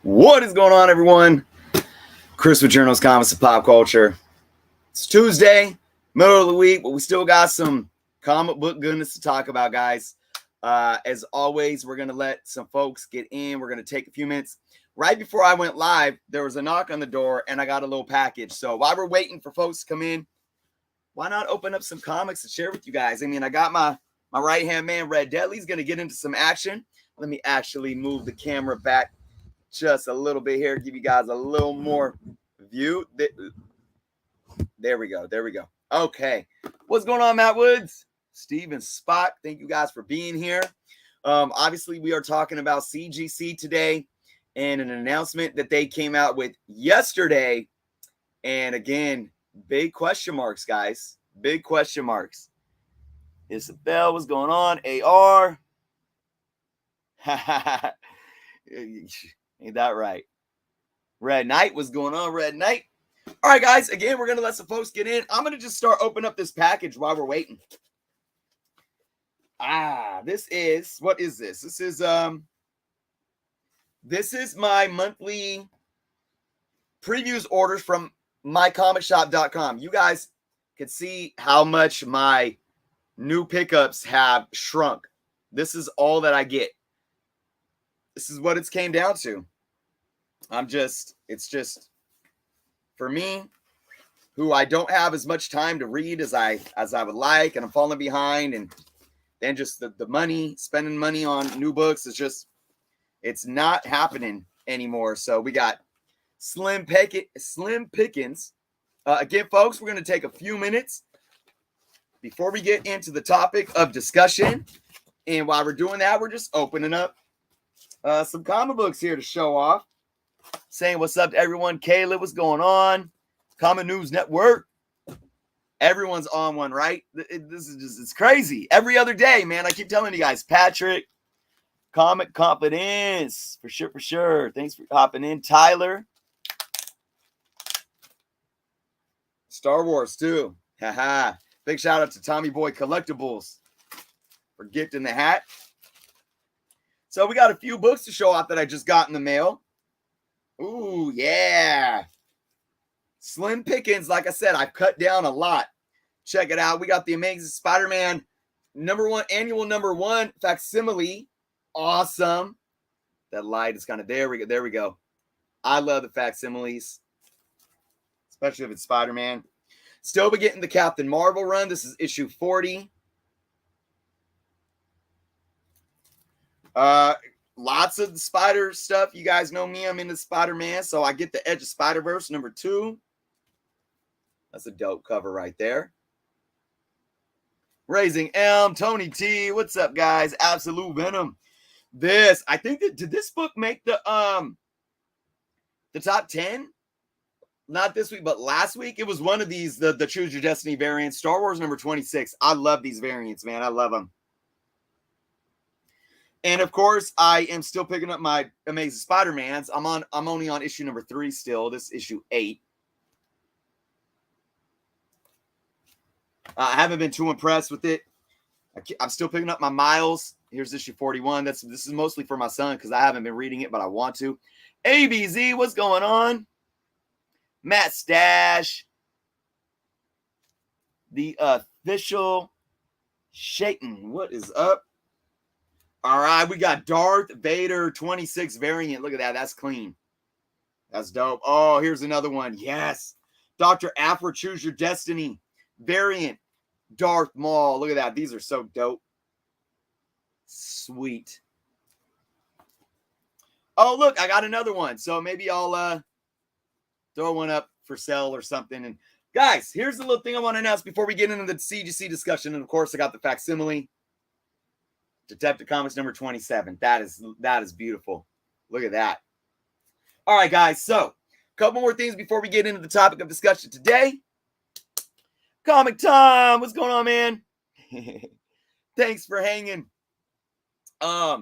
What is going on, everyone? Chris with Journals, Comics, and Pop Culture. It's Tuesday, middle of the week, but we still got some comic book goodness to talk about, guys. As always, we're going to let some folks get in. We're going to take a few minutes. Right before I went live, there was a knock on the door, and I got a little package. So while we're waiting for folks to come in, why not open up some comics and share with you guys? I mean, I got my right-hand man, Red Deadly's going to get into some action. Let me actually move the camera back just a little bit here, give you guys a little more view. There we go. Okay. What's going on, Matt Woods? Steven Spock, thank you guys for being here. Obviously, we are talking about CGC today and an announcement that they came out with yesterday. And again, big question marks, guys. Big question marks. Isabel, what's going on? AR. Ain't that right? Red Knight, what's going on, Red Knight? All right, guys, again, we're going to let some folks get in. I'm going to just start opening up this package while we're waiting. This is, what is this? This is my monthly previews orders from mycomicshop.com. You guys can see how much my new pickups have shrunk. This is all that I get. This is what it's came down to. It's just for me, who I don't have as much time to read as I would like, and I'm falling behind, and then just the money, spending money on new books is just, it's not happening anymore. So we got slim pickings. Again, folks, we're going to take a few minutes before we get into the topic of discussion. And while we're doing that, we're just opening up some comic books here to show off. Saying what's up to everyone. Kayla, what's going on? Comic News Network. Everyone's on one, right? This is just, it's crazy. Every other day, man. I keep telling you guys. Patrick, Comic Confidence. For sure. Thanks for hopping in. Tyler. Star Wars, too. Haha. Big shout out to Tommy Boy Collectibles for gifting the hat. So we got a few books to show off that I just got in the mail. Ooh, yeah. Slim pickings. Like I said, I've cut down a lot. Check it out. We got the Amazing Spider-Man annual number one facsimile. Awesome. That light is kind of, there we go. I love the facsimiles, especially if it's Spider-Man. Still be getting the Captain Marvel run. This is issue 40. Lots of the spider stuff. You guys know me. I'm into Spider-Man. So I get the Edge of Spider-Verse number 2. That's a dope cover right there. Raising Elm, Tony T. What's up, guys? Absolute Venom. This, I think that, did this book make the top 10? Not this week, but last week. It was one of these, the Choose Your Destiny variants. Star Wars number 26. I love these variants, man. I love them. And of course, I am still picking up my Amazing Spider-Mans. I'm only on issue number 3 still. This issue 8. I haven't been too impressed with it. I'm still picking up my Miles. Here's issue 41. This is mostly for my son because I haven't been reading it, but I want to. ABZ, what's going on? Matt Stash. The official Shaitan. What is up? All right, we got Darth Vader 26 variant. Look at that. That's clean. That's dope. Oh, here's another one. Yes. Dr. Aphra Choose Your Destiny variant. Darth Maul. Look at that. These are so dope. Sweet. Oh, look, I got another one. So maybe I'll throw one up for sale or something. And guys, here's the little thing I want to announce before we get into the CGC discussion. And of course, I got the facsimile. Detective Comics number 27. That is beautiful. Look at that. All right, guys. So, a couple more things before we get into the topic of discussion today. Comic time. What's going on, man? Thanks for hanging. I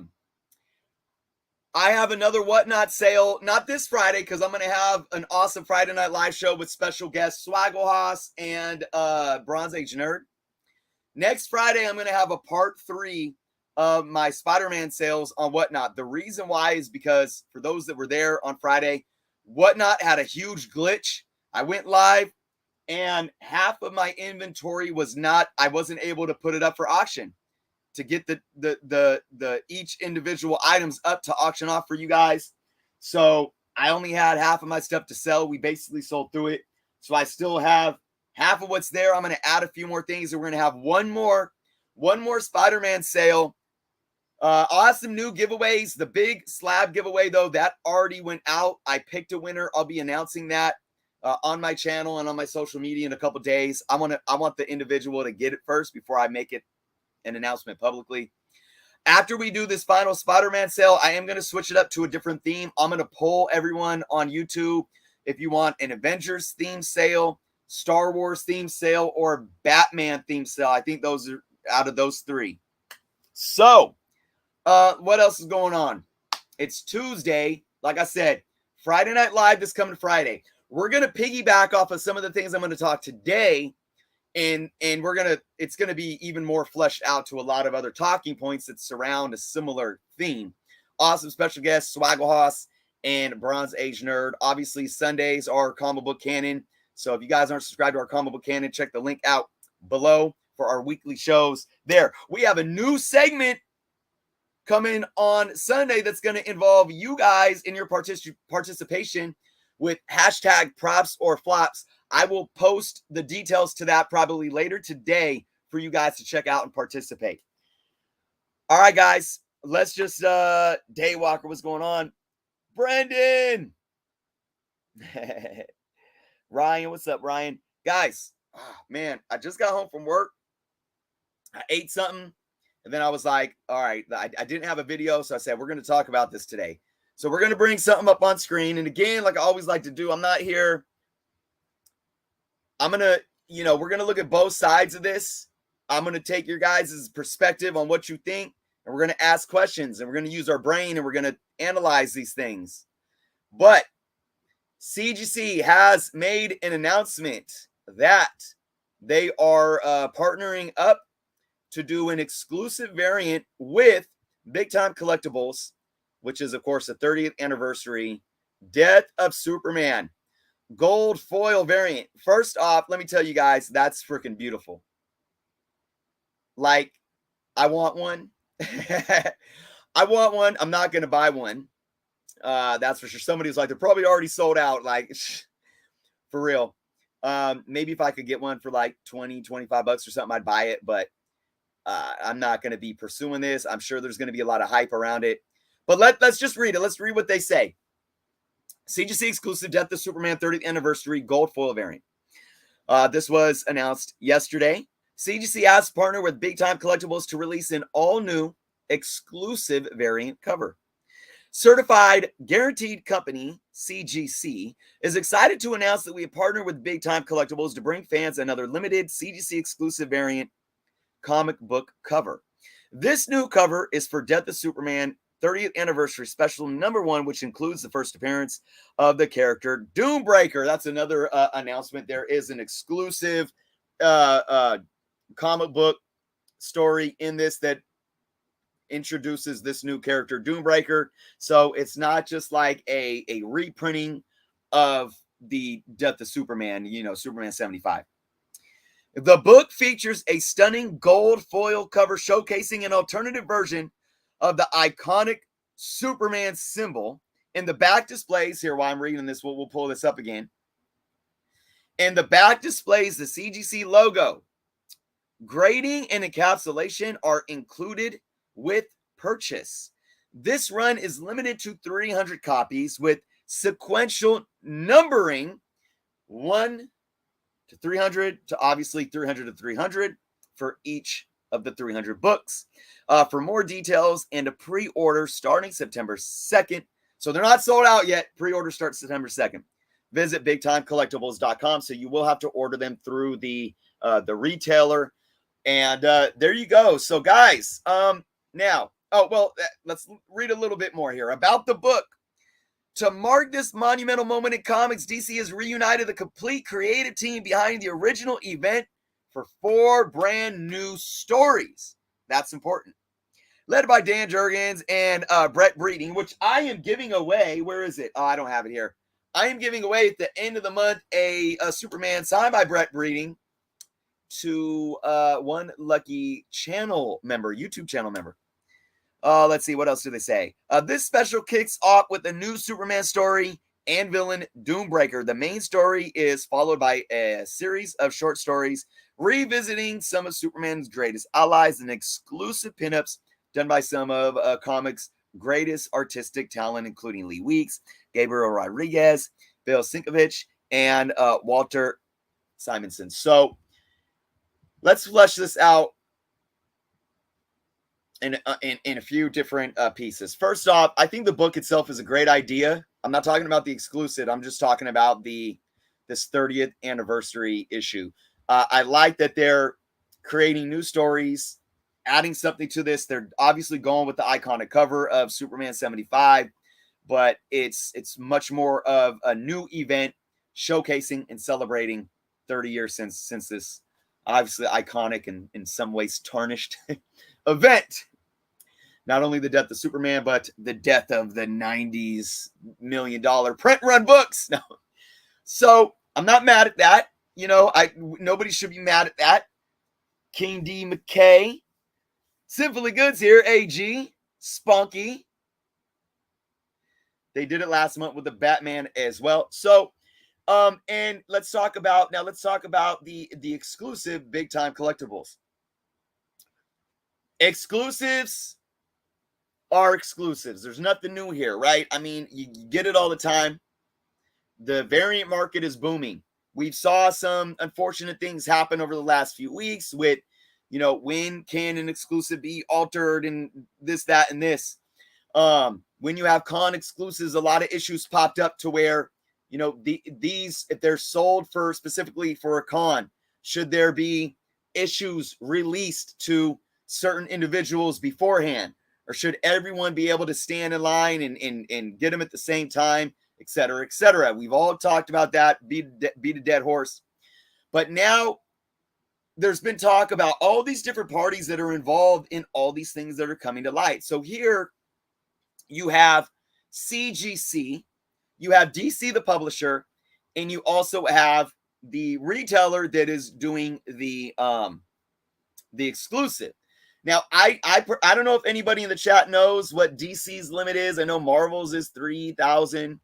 have another Whatnot sale. Not this Friday, because I'm going to have an awesome Friday Night Live show with special guests Swaggle and Bronze Age Nerd. Next Friday, I'm going to have a part 3 of my Spider-Man sales on Whatnot. The reason why is because for those that were there on Friday, Whatnot had a huge glitch. I went live and half of my inventory was not, I wasn't able to put it up for auction to get the each individual items up to auction off for you guys. So I only had half of my stuff to sell. We basically sold through it. So I still have half of what's there. I'm going to add a few more things, and we're going to have one more Spider-Man sale. Awesome new giveaways. The big slab giveaway, though, that already went out. I picked a winner. I'll be announcing that on my channel and on my social media in a couple days. I want the individual to get it first before I make it an announcement publicly. After we do this final Spider-Man sale, I am going to switch it up to a different theme. I'm going to poll everyone on YouTube if you want an Avengers theme sale, Star Wars theme sale, or Batman theme sale. I think those are out of those three. So, what else is going on? It's Tuesday. Like I said, Friday Night Live this coming Friday. We're going to piggyback off of some of the things I'm going to talk today. And it's gonna be even more fleshed out to a lot of other talking points that surround a similar theme. Awesome special guests, Swaggle Hoss and Bronze Age Nerd. Obviously, Sundays are Comic Book Canon. So if you guys aren't subscribed to our Comic Book Canon, check the link out below for our weekly shows. There, we have a new segment coming on Sunday that's going to involve you guys in your participation with hashtag props or flops. I will post the details to that probably later today for you guys to check out and participate. All right, guys, let's just Daywalker, what's going on? Brendan. Ryan, what's up, Ryan? Guys, man, I just got home from work. I ate something, and then I was like, all right, I didn't have a video, so I said, we're going to talk about this today. So we're going to bring something up on screen. And again, like I always like to do, I'm not here. I'm going to, we're going to look at both sides of this. I'm going to take your guys' perspective on what you think, and we're going to ask questions, and we're going to use our brain, and we're going to analyze these things. But CGC has made an announcement that they are partnering up to do an exclusive variant with Big Time Collectibles, which is, of course, the 30th anniversary Death of Superman gold foil variant. First off, let me tell you guys, that's freaking beautiful. Like, I want one. I want one. I'm not going to buy one. That's for sure. Somebody was like, they're probably already sold out. Like, for real. Maybe if I could get one for like 20, 25 bucks or something, I'd buy it. But I'm not going to be pursuing this. I'm sure there's going to be a lot of hype around it. But let's just read it. Let's read what they say. CGC exclusive Death of Superman 30th anniversary gold foil variant. This was announced yesterday. CGC asked to partner with Big Time Collectibles to release an all-new exclusive variant cover. Certified Guaranteed Company, CGC, is excited to announce that we have partnered with Big Time Collectibles to bring fans another limited CGC exclusive variant comic book cover. This new cover is for Death of Superman 30th anniversary special #1, which includes the first appearance of the character Doombreaker. That's another announcement. There is an exclusive comic book story in this that introduces this new character Doombreaker. So it's not just like a reprinting of the Death of Superman, Superman 75. The book features a stunning gold foil cover showcasing an alternative version of the iconic Superman symbol. In the back displays, here while I'm reading this, we'll pull this up again. In the back displays the CGC logo. Grading and encapsulation are included with purchase. This run is limited to 300 copies with sequential numbering 1 to 300 to obviously 300 to 300 for each of the 300 books. For more details and a pre-order starting September 2nd. So they're not sold out yet. Pre-order starts September 2nd. Visit BigTimeCollectibles.com. So you will have to order them through the retailer. And there you go. So guys, now, let's read a little bit more here about the book. To mark this monumental moment in comics, DC has reunited the complete creative team behind the original event for 4 brand new stories. That's important. led by Dan Jurgens and Brett Breeding, which I am giving away. Where is it? Oh, I don't have it here. I am giving away at the end of the month a Superman signed by Brett Breeding to one lucky channel member, YouTube channel member. Let's see, what else do they say? This special kicks off with a new Superman story and villain Doombreaker. The main story is followed by a series of short stories revisiting some of Superman's greatest allies and exclusive pinups done by some of comics' greatest artistic talent, including Lee Weeks, Gabriel Rodriguez, Bill Sienkiewicz, and Walter Simonson. So let's flesh this out in a few different pieces. First off, I think the book itself is a great idea. I'm not talking about the exclusive. I'm just talking about this 30th anniversary issue. I like that they're creating new stories, adding something to this. They're obviously going with the iconic cover of Superman 75, but it's much more of a new event showcasing and celebrating 30 years since this obviously iconic and in some ways tarnished event. Not only the death of Superman, but the death of the 90s $1 million print run books. No. So I'm not mad at that. You know, nobody should be mad at that. King D. McKay, Simply Goods here, AG, Spunky. They did it last month with the Batman as well. So, and let's talk about the exclusive big time collectibles. Exclusives are exclusives. There's nothing new here, right? I mean, you get it all the time. The variant market is booming. We've saw some unfortunate things happen over the last few weeks with, you know, when can an exclusive be altered and this, that, and this. When you have con exclusives, a lot of issues popped up to where, you know, these, if they're sold for specifically for a con, should there be issues released to certain individuals beforehand? Or should everyone be able to stand in line and get them at the same time, et cetera, et cetera? We've all talked about that, beat a dead horse. But now there's been talk about all these different parties that are involved in all these things that are coming to light. So here you have CGC, you have DC, the publisher, and you also have the retailer that is doing the exclusive. Now, I don't know if anybody in the chat knows what DC's limit is. I know Marvel's is 3,000.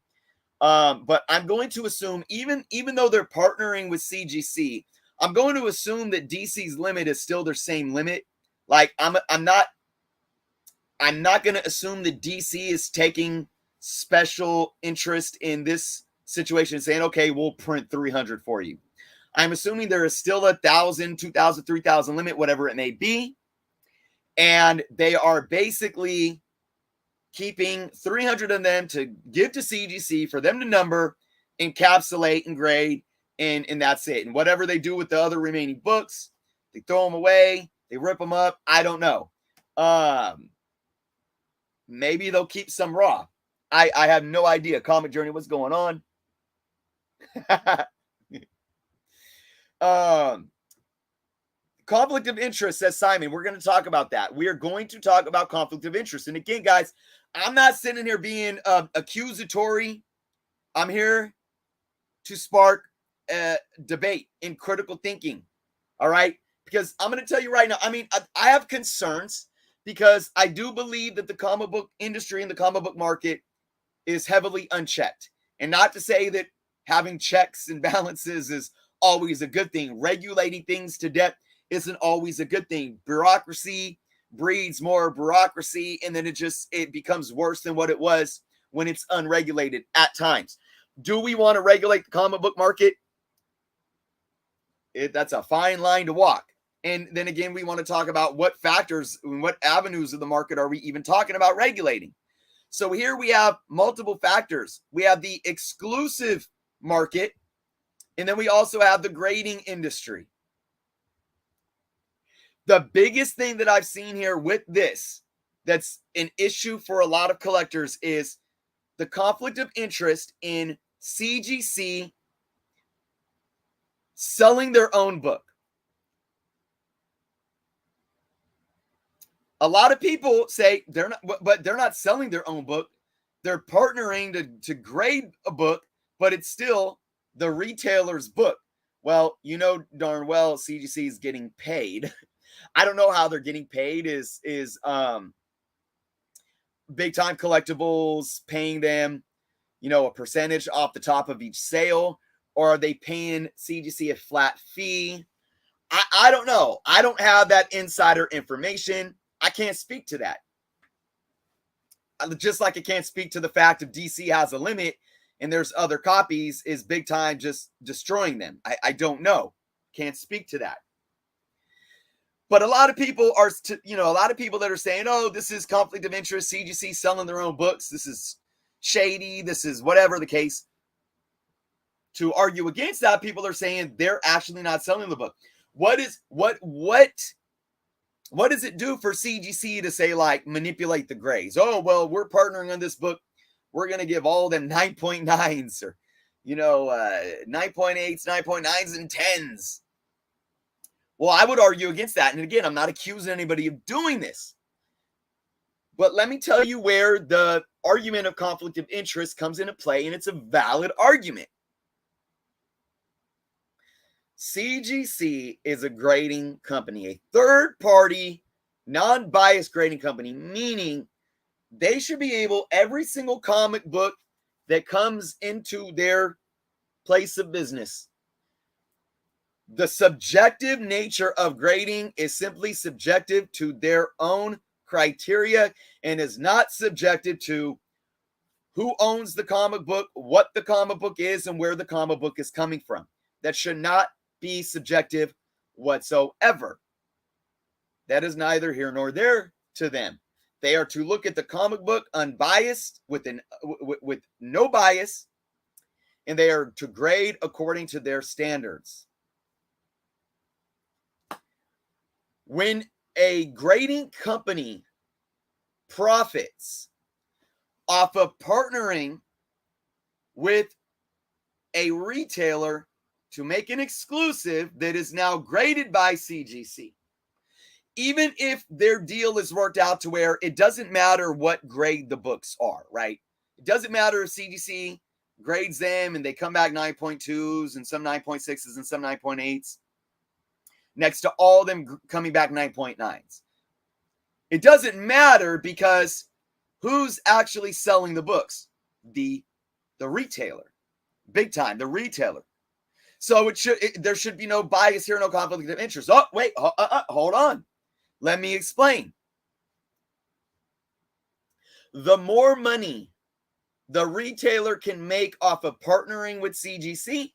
But I'm going to assume, even though they're partnering with CGC, I'm going to assume that DC's limit is still their same limit. Like, I'm not going to assume that DC is taking special interest in this situation and saying, okay, we'll print 300 for you. I'm assuming there is still 1,000, 2,000, 3,000 limit, whatever it may be. And they are basically keeping 300 of them to give to CGC for them to number, encapsulate, and grade, and that's it. And whatever they do with the other remaining books, they throw them away, they rip them up. I don't know. Maybe they'll keep some raw. I have no idea. Comic Journey, what's going on? Conflict of interest, says Simon. We're going to talk about that. We are going to talk about conflict of interest. And again, guys, I'm not sitting here being accusatory. I'm here to spark debate and critical thinking. All right? Because I'm going to tell you right now, I mean, I have concerns because I do believe that the comic book industry and the comic book market is heavily unchecked. And not to say that having checks and balances is always a good thing. Regulating things to death isn't always a good thing. Bureaucracy breeds more bureaucracy, and then it becomes worse than what it was when it's unregulated at times. Do we want to regulate the comic book market? That's a fine line to walk. And then again, we want to talk about what factors and what avenues of the market are we even talking about regulating. So here we have multiple factors. We have the exclusive market, and then we also have the grading industry. The biggest thing that I've seen here with this that's an issue for a lot of collectors is the conflict of interest in CGC selling their own book. A lot of people say they're not, but they're not selling their own book. They're partnering to grade a book, but it's still the retailer's book. Well, you know darn well CGC is getting paid. I don't know how they're getting paid. Is Big Time Collectibles paying them, a percentage off the top of each sale, or are they paying CGC a flat fee? I don't know. I don't have that insider information. I can't speak to that. Just like I can't speak to the fact if DC has a limit and there's other copies, is Big Time just destroying them? I don't know. Can't speak to that. But a lot of people are, a lot of people that are saying, oh, this is conflict of interest, CGC selling their own books, this is shady, this is whatever the case. To argue against that, people are saying they're actually not selling the book. What does it do for CGC to say, like, manipulate the grays? Oh, well, we're partnering on this book. We're going to give all them 9.9s or, 9.8s, 9.9s, and 10s. Well, I would argue against that. And again, I'm not accusing anybody of doing this. But let me tell you where the argument of conflict of interest comes into play, and it's a valid argument. CGC is a grading company, a third-party, non-biased grading company, meaning they should be able, every single comic book that comes into their place of business, the subjective nature of grading is simply subjective to their own criteria and is not subjective to who owns the comic book, what the comic book is, and where the comic book is coming from. That should not be subjective whatsoever. That is neither here nor there to them. They are to look at the comic book unbiased, with no bias, and they are to grade according to their standards. When a grading company profits off of partnering with a retailer to make an exclusive that is now graded by CGC, even if their deal is worked out to where it doesn't matter what grade the books are, right? It doesn't matter if CGC grades them and they come back 9.2s and some 9.6s and some 9.8s, next to all of them coming back 9.9s. It doesn't matter, because who's actually selling the books? The retailer. Big Time, the retailer. So there should be no bias here, no conflict of interest. Oh, wait, hold on. Let me explain. The more money the retailer can make off of partnering with CGC,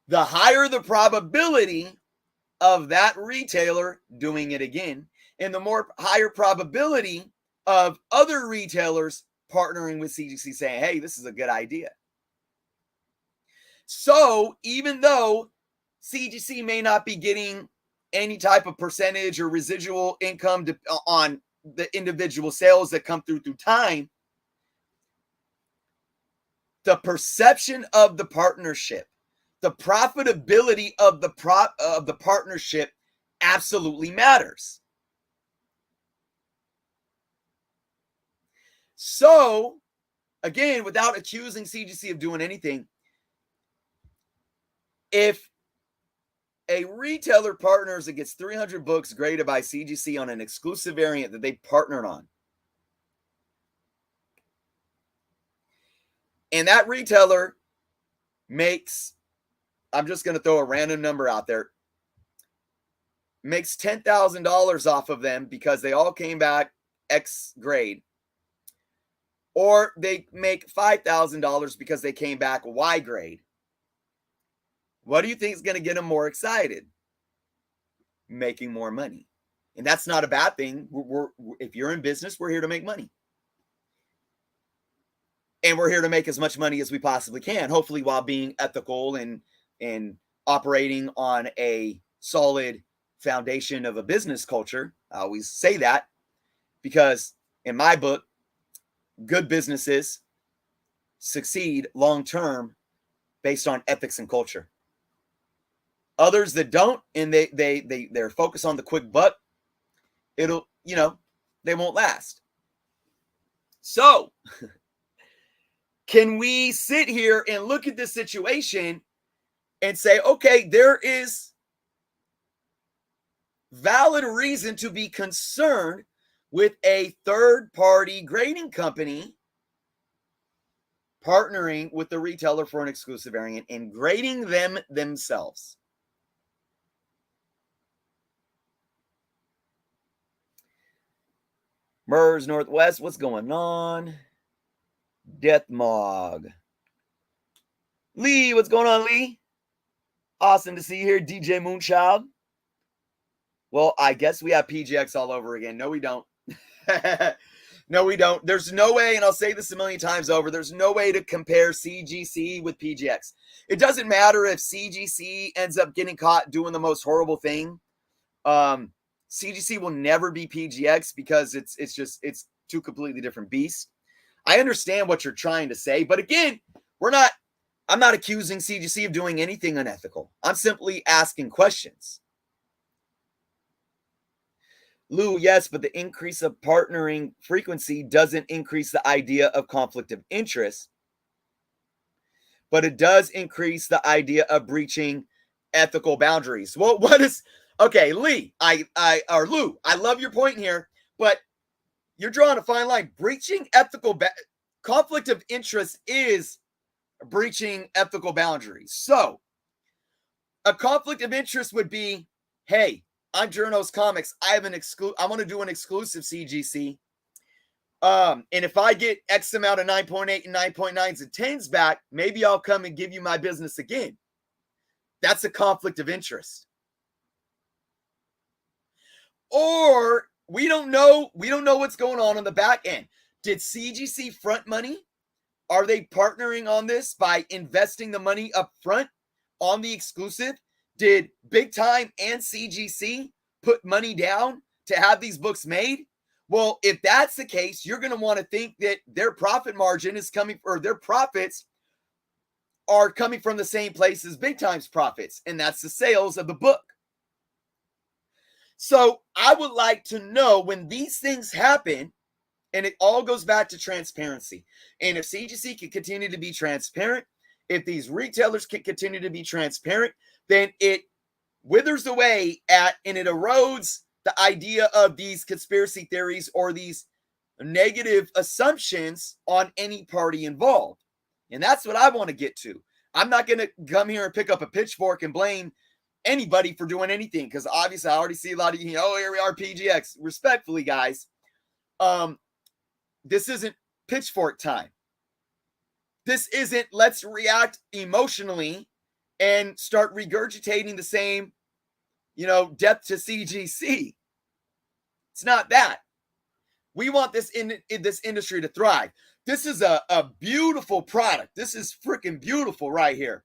the higher the probability of that retailer doing it again, and the more higher probability of other retailers partnering with CGC saying, hey, this is a good idea. So even though CGC may not be getting any type of percentage or residual income on the individual sales that come through time, the perception of the partnership, the profitability of the partnership absolutely matters. So, again, without accusing CGC of doing anything, if a retailer partners and gets 300 books graded by CGC on an exclusive variant that they partnered on, and that retailer makes, I'm just going to throw a random number out there, makes $10,000 off of them because they all came back X grade, or they make $5,000 because they came back Y grade, what do you think is going to get them more excited? Making more money. And that's not a bad thing. If you're in business, we're here to make money. And we're here to make as much money as we possibly can, hopefully while being ethical and operating on a solid foundation of a business culture. I always say that because in my book, good businesses succeed long-term based on ethics and culture. Others that don't, and they're focused on the quick buck, it'll, they won't last. So can we sit here and look at this situation and say, okay, there is valid reason to be concerned with a third-party grading company partnering with the retailer for an exclusive variant and grading them themselves. MERS Northwest, what's going on? Death Mog. Lee, what's going on, Lee? Awesome to see you here, DJ Moonchild. Well, I guess we have PGX all over again. No, we don't. No, we don't. There's no way, and I'll say this a million times over, there's no way to compare CGC with PGX. It doesn't matter if CGC ends up getting caught doing the most horrible thing. CGC will never be PGX because it's two completely different beasts. I understand what you're trying to say, but again, I'm not accusing CGC of doing anything unethical. I'm simply asking questions. Lou, yes, but the increase of partnering frequency doesn't increase the idea of conflict of interest, but it does increase the idea of breaching ethical boundaries. Well, okay, Lee, or Lou, I love your point here, but you're drawing a fine line. Breaching conflict of interest is breaching ethical boundaries. So a conflict of interest would be, hey, I'm Journos Comics. I want to do an exclusive CGC. And if I get X amount of 9.8 and 9.9s and 10s back, maybe I'll come and give you my business again. That's a conflict of interest. Or we don't know what's going on the back end. Did CGC front money? Are they partnering on this by investing the money up front on the exclusive? Did Big Time and CGC put money down to have these books made? Well, if that's the case, you're going to want to think that their profit margin is coming, or their profits are coming from the same place as Big Time's profits, and that's the sales of the book. So I would like to know when these things happen, and it all goes back to transparency. And if CGC can continue to be transparent, if these retailers can continue to be transparent, then it withers away and it erodes the idea of these conspiracy theories or these negative assumptions on any party involved. And that's what I want to get to. I'm not going to come here and pick up a pitchfork and blame anybody for doing anything, because obviously I already see a lot of, here we are, PGX. Respectfully, guys, this isn't pitchfork time. This isn't let's react emotionally and start regurgitating the same, death to CGC. It's not that. We want this this industry to thrive. This is a beautiful product. This is freaking beautiful right here.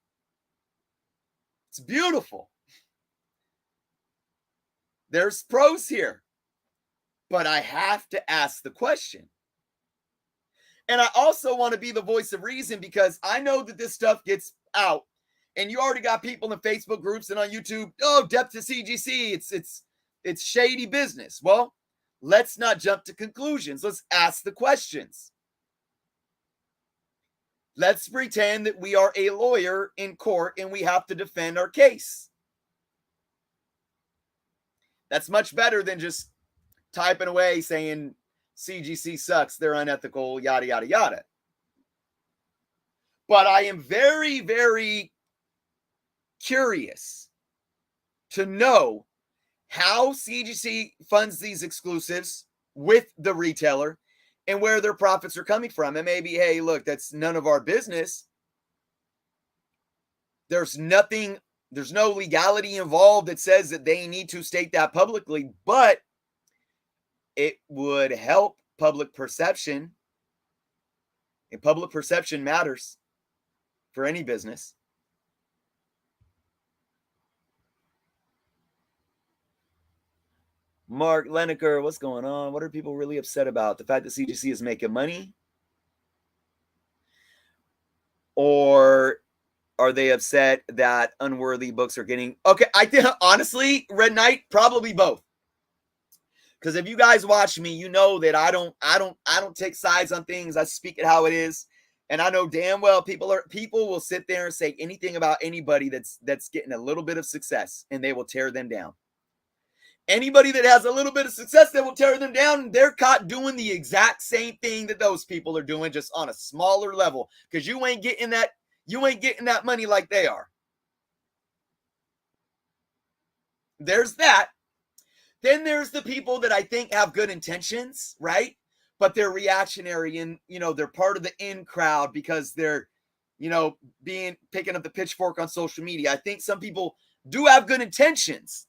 It's beautiful. There's pros here, but I have to ask the question. And I also want to be the voice of reason, because I know that this stuff gets out, and you already got people in Facebook groups and on YouTube. Oh, death to CGC. It's shady business. Well, let's not jump to conclusions. Let's ask the questions. Let's pretend that we are a lawyer in court and we have to defend our case. That's much better than just typing away saying CGC sucks, they're unethical, yada, yada, yada. But I am very, very curious to know how CGC funds these exclusives with the retailer and where their profits are coming from. And maybe, hey, look, that's none of our business. There's no legality involved that says that they need to state that publicly, but it would help public perception. And public perception matters for any business. Mark Leneker, what's going on? What are people really upset about? The fact that CGC is making money? Or are they upset that unworthy books are getting... Okay, I think, honestly, Red Knight, probably both. Because if you guys watch me, you know that I don't take sides on things. I speak it how it is. And I know damn well people will sit there and say anything about anybody that's getting a little bit of success, and they will tear them down. Anybody that has a little bit of success, they will tear them down, and they're caught doing the exact same thing that those people are doing, just on a smaller level. Because you ain't getting that money like they are. There's that. Then there's the people that I think have good intentions, right? But they're reactionary, and they're part of the in crowd because they're picking up the pitchfork on social media. I think some people do have good intentions,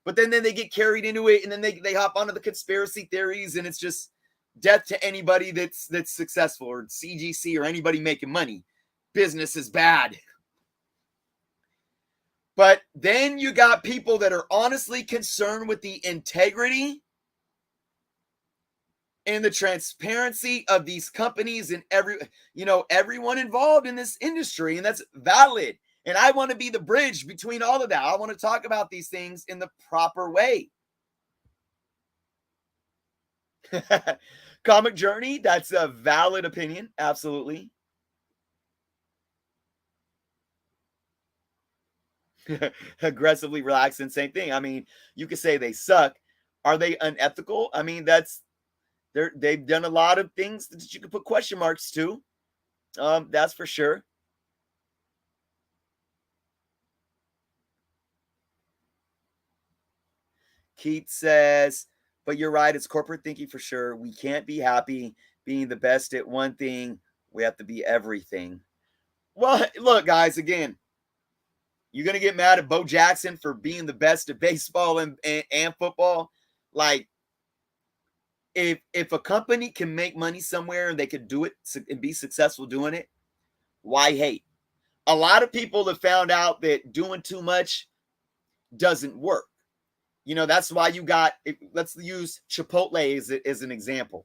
but then they get carried into it, and then they hop onto the conspiracy theories, and it's just death to anybody that's successful, or CGC, or anybody making money. Business is bad. But then you got people that are honestly concerned with the integrity and the transparency of these companies and everyone involved in this industry, and that's valid. And I want to be the bridge between all of that. I want to talk about these things in the proper way. Comic Journey, that's a valid opinion. Absolutely. Aggressively relaxing, same thing. I mean, you could say they suck. Are they unethical? I mean, they've done a lot of things that you could put question marks to. That's for sure. Keith says, but you're right, it's corporate thinking for sure. We can't be happy being the best at one thing. We have to be everything. Well, look, guys, again, you're going to get mad at Bo Jackson for being the best at baseball and football. Like, if a company can make money somewhere and they could do it and be successful doing it, why hate? A lot of people have found out that doing too much doesn't work. That's why you got, let's use Chipotle as an example.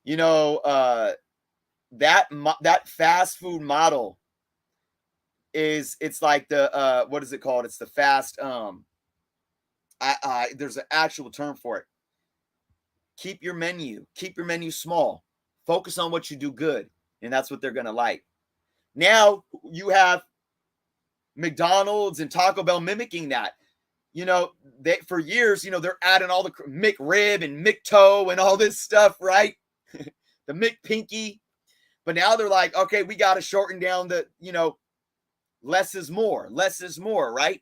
That fast food model it's like the, what is it called? It's the fast, there's an actual term for it. Keep your menu small. Focus on what you do good. And that's what they're going to like. Now you have McDonald's and Taco Bell mimicking that. For years, they're adding all the McRib and McToe and all this stuff, right? The McPinky. But now they're like, okay, we got to shorten down the, less is more, right?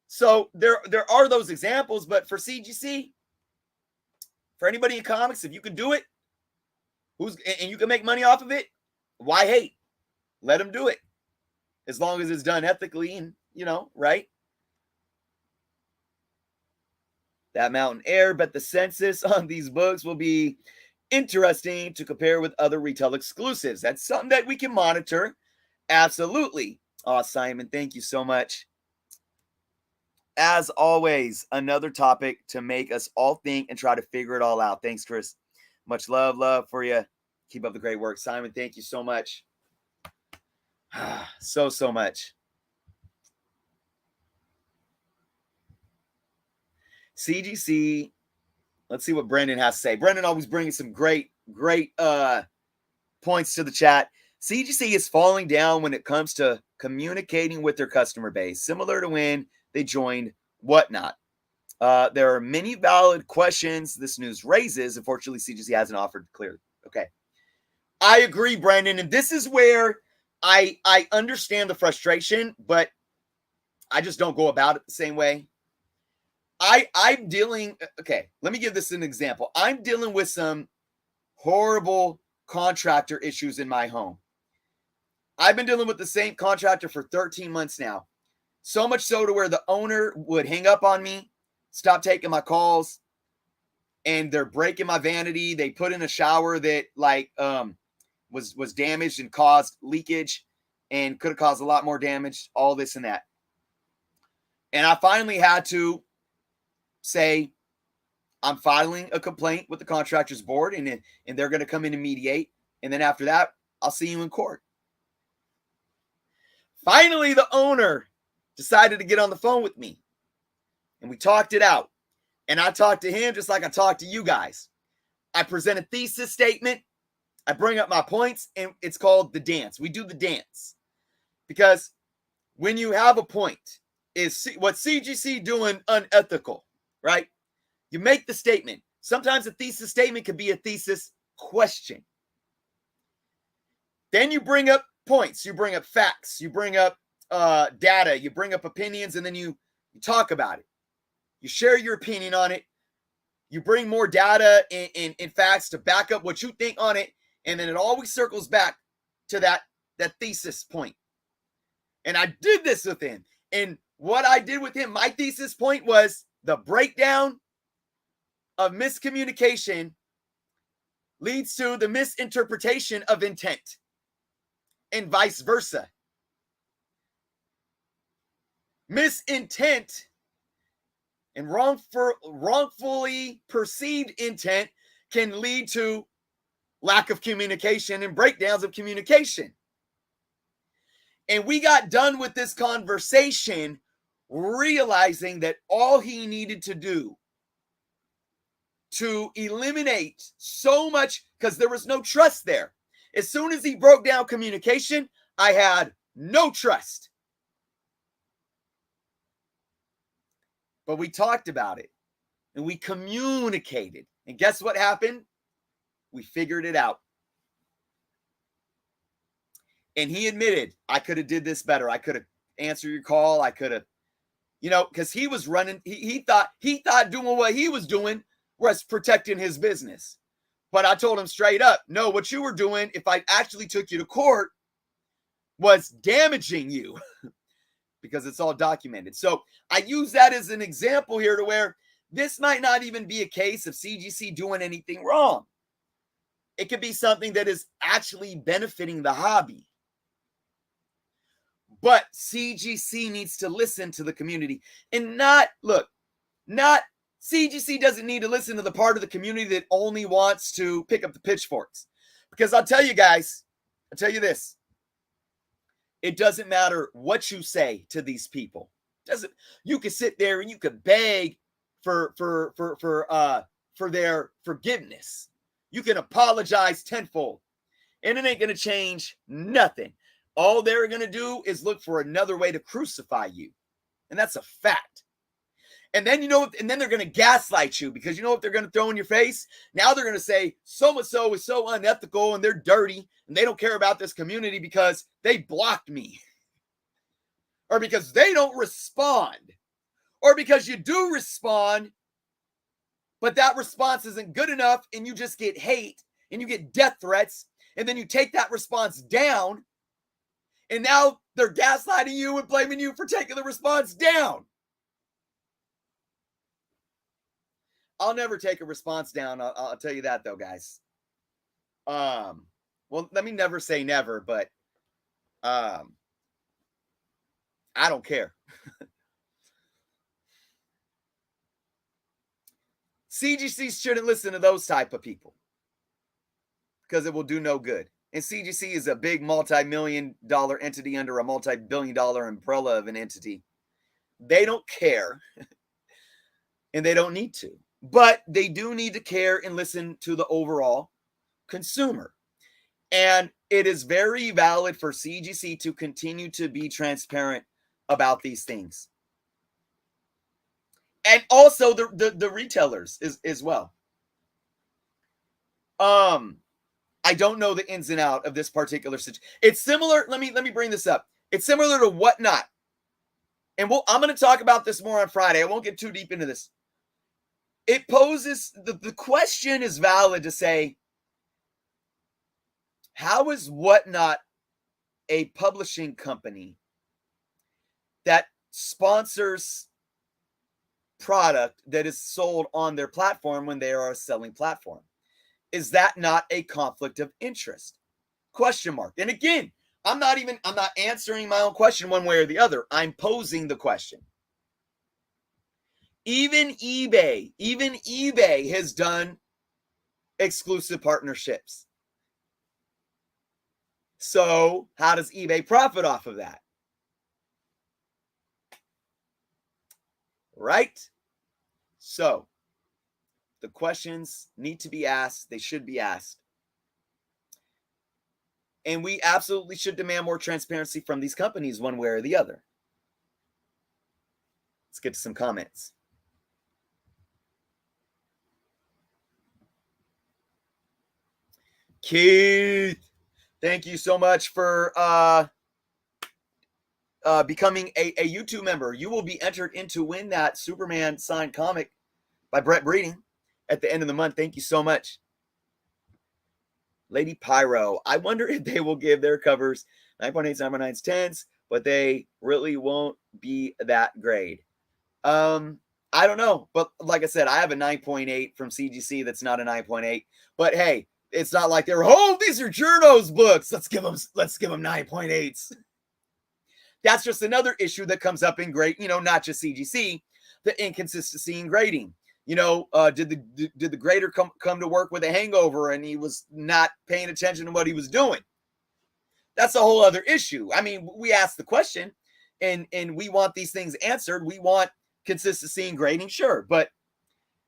So there are those examples, but for CGC, for anybody in comics, if you can do it, and you can make money off of it, why hate? Let them do it. As long as it's done ethically and, right? That Mountain Air, but the census on these books will be interesting to compare with other retail exclusives. That's something that we can monitor. Absolutely. Oh, Simon, thank you so much. As always, another topic to make us all think and try to figure it all out. Thanks, Chris. Much love for you. Keep up the great work. Simon, thank you so much. So much. CGC. Let's see what Brendan has to say. Brendan always bringing some great points to the chat. CGC is falling down when it comes to communicating with their customer base, similar to when they joined Whatnot. There are many valid questions this news raises. Unfortunately, CGC hasn't offered clearly. Okay. I agree, Brandon. And this is where I understand the frustration, but I just don't go about it the same way. I'm dealing, okay, let me give this an example. I'm dealing with some horrible contractor issues in my home. I've been dealing with the same contractor for 13 months now. So much so to where the owner would hang up on me, stop taking my calls, and they're breaking my vanity. They put in a shower that was damaged and caused leakage and could have caused a lot more damage, all this and that. And I finally had to say, I'm filing a complaint with the contractors board, and they're going to come in and mediate. And then after that, I'll see you in court. Finally, the owner decided to get on the phone with me. and we talked it out. And I talked to him just like I talked to you guys. I present a thesis statement. I bring up my points, and it's called the dance. We do the dance. Because when you have a point, is what CGC doing unethical, right? You make the statement. Sometimes a thesis statement could be a thesis question. Then you bring up points. You bring up facts. You bring up data. You bring up opinions, and then you talk about it. You share your opinion on it. You bring more data and facts to back up what you think on it, and then it always circles back to that thesis point. And I did this with him. And what I did with him, my thesis point was the breakdown of miscommunication leads to the misinterpretation of intent, and vice versa. Misintent and wrongfully perceived intent can lead to lack of communication and breakdowns of communication. And we got done with this conversation realizing that all he needed to do to eliminate so much, because there was no trust there. As soon as he broke down communication, I had no trust. But we talked about it and we communicated. And guess what happened? We figured it out. And he admitted, I could have did this better. I could have answered your call. I could have, because he was running. He thought doing what he was doing was protecting his business. But I told him straight up, no, what you were doing, if I actually took you to court, was damaging you. Because it's all documented. So I use that as an example here to where this might not even be a case of CGC doing anything wrong. It could be something that is actually benefiting the hobby. But CGC needs to listen to the community and not CGC doesn't need to listen to the part of the community that only wants to pick up the pitchforks. Because I'll tell you guys, this. It doesn't matter what you say to these people. You can sit there and you could beg for their forgiveness. You can apologize tenfold, and it ain't gonna change nothing. All they're gonna do is look for another way to crucify you, and that's a fact. And then and then they're gonna gaslight you, because you know what they're gonna throw in your face? Now they're gonna say so and so is so unethical and they're dirty and they don't care about this community because they blocked me, or because they don't respond, or because you do respond, but that response isn't good enough and you just get hate and you get death threats, and then you take that response down, and now they're gaslighting you and blaming you for taking the response down. I'll never take a response down. I'll tell you that, though, guys. Well, let me never say never, but I don't care. CGC shouldn't listen to those type of people, because it will do no good. And CGC is a big multi-million-dollar entity under a multi-billion-dollar umbrella of an entity. They don't care, and they don't need to. But they do need to care and listen to the overall consumer. And it is very valid for CGC to continue to be transparent about these things. And also the retailers as well. I don't know the ins and out of this particular situation. It's similar. Let me bring this up. It's similar to Whatnot. And I'm going to talk about this more on Friday. I won't get too deep into this. It poses, the question is valid to say, how is Whatnot a publishing company that sponsors product that is sold on their platform when they are a selling platform? Is that not a conflict of interest? Question mark. And again, I'm not answering my own question one way or the other. I'm posing the question. Even eBay has done exclusive partnerships. So how does eBay profit off of that? Right? So the questions need to be asked. They should be asked. And we absolutely should demand more transparency from these companies one way or the other. Let's get to some comments. Keith, thank you so much for becoming a YouTube member. You will be entered in to win that Superman signed comic by Brett Breeding at the end of the month. Thank you so much. Lady Pyro, I wonder if they will give their covers 9.8s, 9.9s, 10s, but they really won't be that grade. I don't know, but like I said, I have a 9.8 from CGC that's not a 9.8. But hey, it's not like they're, oh, these are Journo's books. Let's give them 9.8s. That's just another issue that comes up in grade, not just CGC, the inconsistency in grading. Did the grader come to work with a hangover and he was not paying attention to what he was doing? That's a whole other issue. I mean, we ask the question and we want these things answered. We want consistency in grading, sure, but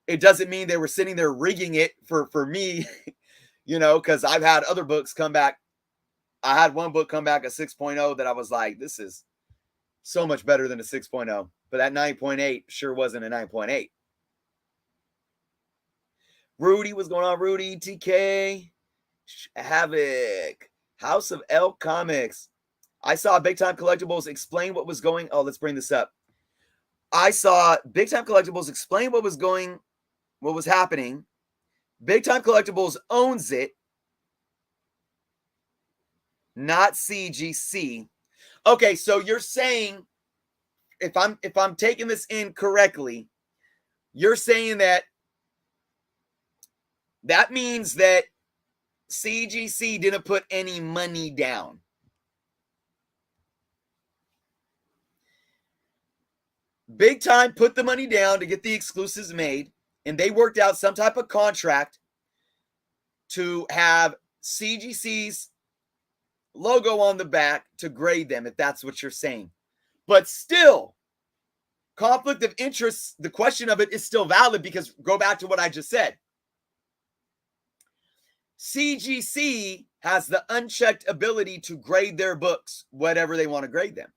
it doesn't mean they were sitting there rigging it for me, because I've had other books come back. I had one book come back a 6.0 that I was like, this is so much better than a 6.0, but that 9.8 sure wasn't a 9.8. Rudy, what's going on, Rudy? TK, Havoc, House of L Comics. I saw Big Time Collectibles explain what was going. Oh, let's bring this up. I saw Big Time Collectibles explain what was happening. Big Time Collectibles owns it, not CGC. Okay, so you're saying, if I'm taking this in correctly, you're saying that means that CGC didn't put any money down. Big Time put the money down to get the exclusives made, and they worked out some type of contract to have CGC's logo on the back to grade them, if that's what you're saying. But still, conflict of interest, the question of it is still valid, because go back to what I just said. CGC has the unchecked ability to grade their books, whatever they want to grade them.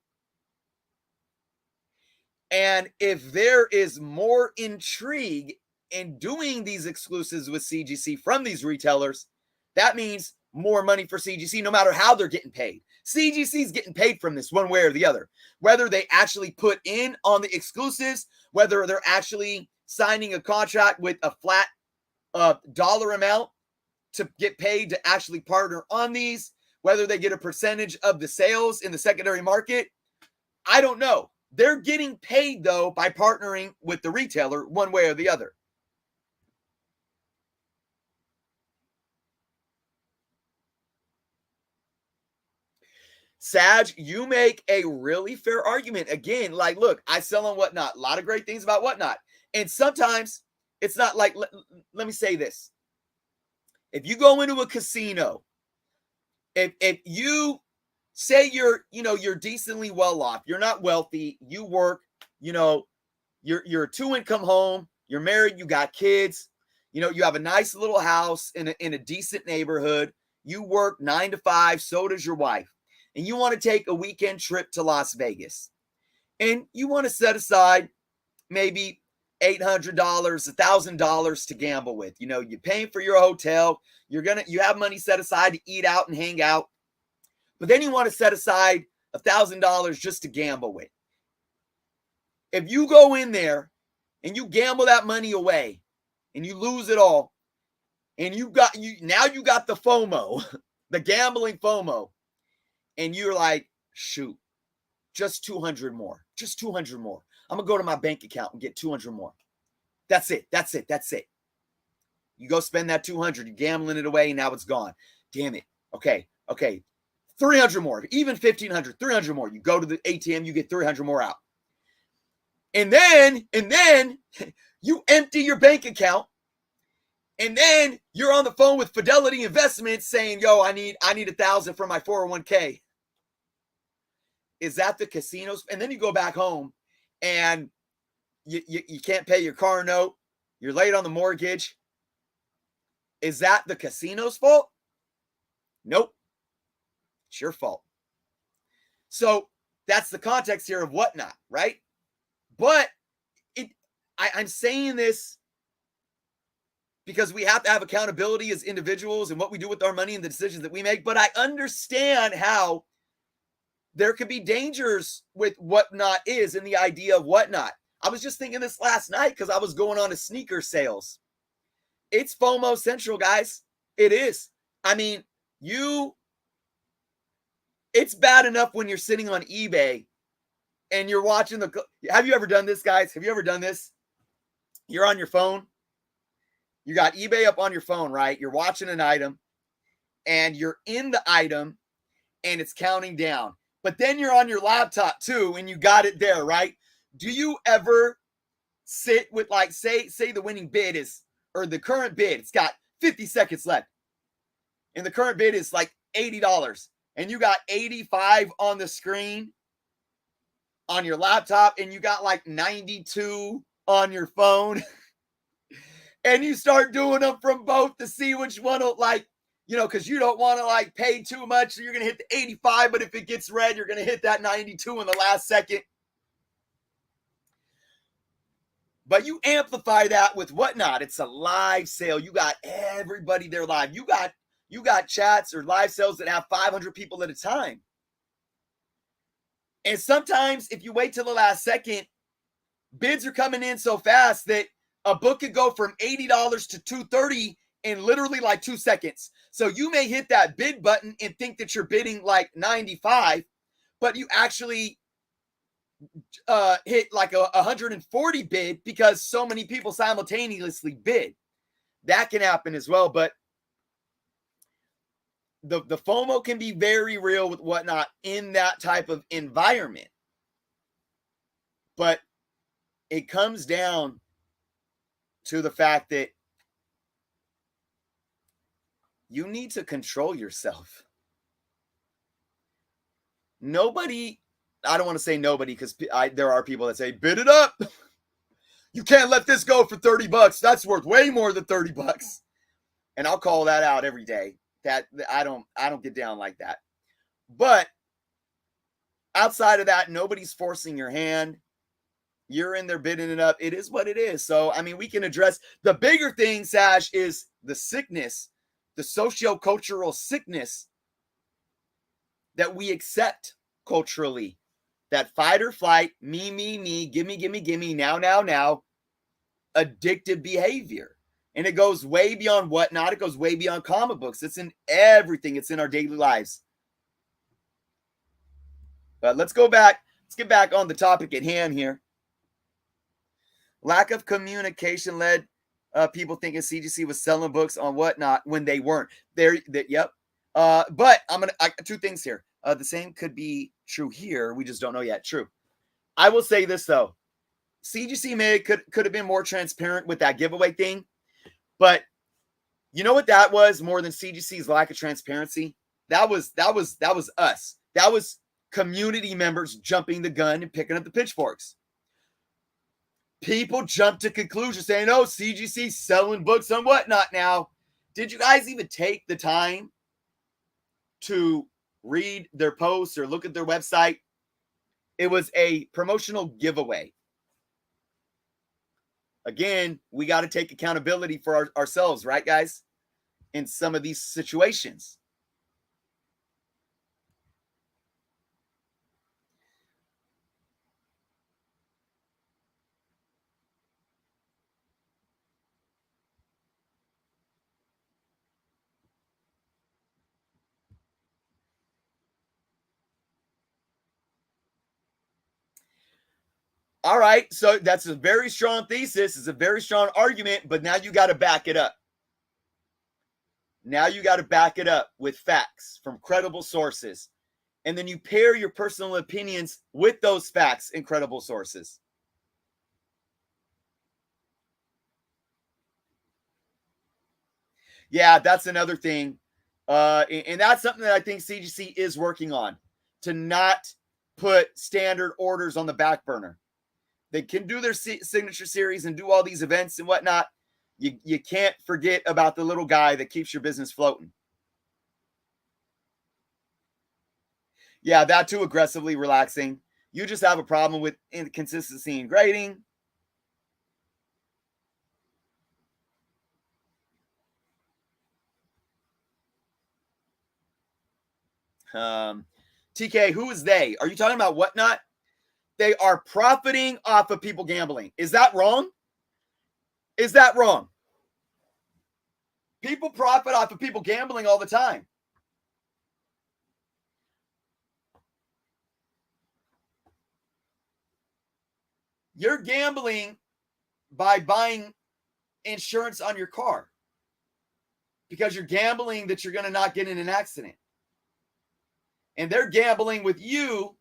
And if there is more intrigue in doing these exclusives with CGC from these retailers, that means more money for CGC, no matter how they're getting paid. CGC is getting paid from this one way or the other, whether they actually put in on the exclusives, whether they're actually signing a contract with a flat dollar amount to get paid to actually partner on these, whether they get a percentage of the sales in the secondary market. I don't know. They're getting paid, though, by partnering with the retailer one way or the other. Sag, you make a really fair argument. Again, like, look, I sell on Whatnot. A lot of great things about Whatnot. And sometimes it's not like, let me say this. If you go into a casino, if you say you're decently well off, you're not wealthy, you work, you're a 2-income home, you're married, you got kids, you have a nice little house in a decent neighborhood, you work 9 to 5, so does your wife, and you want to take a weekend trip to Las Vegas, and you want to set aside maybe $800, $1,000 to gamble with. You're paying for your hotel, you have money set aside to eat out and hang out, but then you want to set aside $1,000 just to gamble with. If you go in there and you gamble that money away and you lose it all, and now you got the FOMO, the gambling FOMO, and you're like, shoot, just 200 more, just 200 more. I'm gonna go to my bank account and get 200 more. That's it. You go spend that 200, you're gambling it away, and now it's gone. Damn it. Okay. 300 more, even 1,500, 300 more. You go to the ATM, you get 300 more out. And then you empty your bank account, and then you're on the phone with Fidelity Investments saying, yo, I need 1,000 for my 401k. Is that the casinos? And then you go back home and you can't pay your car note, you're late on the mortgage. Is that the casino's fault? Nope. It's your fault. So that's the context here of whatnot, right? But I'm saying this because we have to have accountability as individuals and what we do with our money and the decisions that we make. But I understand how there could be dangers with whatnot is and the idea of whatnot. I was just thinking this last night because I was going on to sneaker sales. It's FOMO central, guys. It is. I mean, it's bad enough when you're sitting on eBay and you're watching have you ever done this, guys? Have you ever done this? You're on your phone. You got eBay up on your phone, right? You're watching an item and you're in the item and it's counting down. But then you're on your laptop too and you got it there, right? Do you ever sit with like, say the winning bid is, or the current bid, it's got 50 seconds left. And the current bid is like $80. And you got 85 on the screen on your laptop and you got like 92 on your phone. And you start doing them from both to see which one will because you don't want to pay too much. So you're going to hit the 85, but if it gets red, you're going to hit that 92 in the last second. But you amplify that with whatnot. It's a live sale. You got everybody there live. You got chats or live sales that have 500 people at a time. And sometimes if you wait till the last second, bids are coming in so fast that a book could go from $80 to $230 in literally 2 seconds. So you may hit that bid button and think that you're bidding 95, but you actually hit a 140 bid because so many people simultaneously bid. That can happen as well. But the FOMO can be very real with whatnot in that type of environment. But it comes down to the fact that you need to control yourself. Nobody, I don't want to say nobody because there are people that say, bid it up. You can't let this go for $30. That's worth way more than $30. And I'll call that out every day. That I don't get down like that. But outside of that, nobody's forcing your hand. You're in there bidding it up. It is what it is. So, I mean, we can address the bigger thing, Sash, is the sickness, the socio-cultural sickness that we accept culturally. That fight or flight, me, gimme, now, addictive behavior. And it goes way beyond whatnot. It goes way beyond comic books. It's in everything. It's in our daily lives. But let's go back. Let's get back on the topic at hand here. Lack of communication led people thinking CGC was selling books on whatnot when they weren't. Yep. But two things here. The same could be true here. We just don't know yet. True. I will say this though. CGC could have been more transparent with that giveaway thing. But you know what that was more than CGC's lack of transparency? That was us. That was community members jumping the gun and picking up the pitchforks. People jumped to conclusions saying, oh, CGC's selling books on whatnot now. Did you guys even take the time to read their posts or look at their website? It was a promotional giveaway. Again, we got to take accountability for ourselves, right, guys? In some of these situations. All right, so that's a very strong thesis. It's a very strong argument, but now you got to back it up. Now you got to back it up with facts from credible sources. And then you pair your personal opinions with those facts and credible sources. Yeah, that's another thing. And that's something that I think CGC is working on, to not put standard orders on the back burner. They can do their signature series and do all these events and whatnot. You can't forget about the little guy that keeps your business floating. Yeah, that too aggressively relaxing. You just have a problem with inconsistency in grading. TK, who is they? Are you talking about Whatnot? They are profiting off of people gambling. Is that wrong? Is that wrong? People profit off of people gambling all the time. You're gambling by buying insurance on your car because you're gambling that you're going to not get in an accident. And they're gambling with you,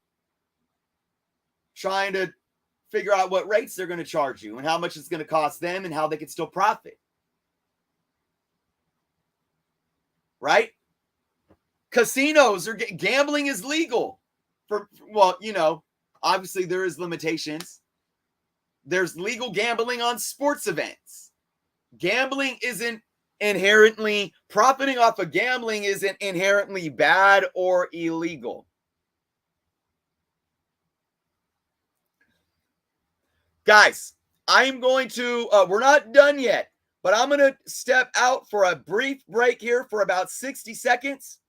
trying to figure out what rates they're going to charge you and how much it's going to cost them and how they can still profit. Right? Casinos are gambling is legal for, well, you know, obviously there is limitations. There's legal gambling on sports events. Gambling isn't inherently, profiting off of gambling isn't inherently bad or illegal. Guys, I'm going to, we're not done yet, but I'm going to step out for a brief break here for about 60 seconds.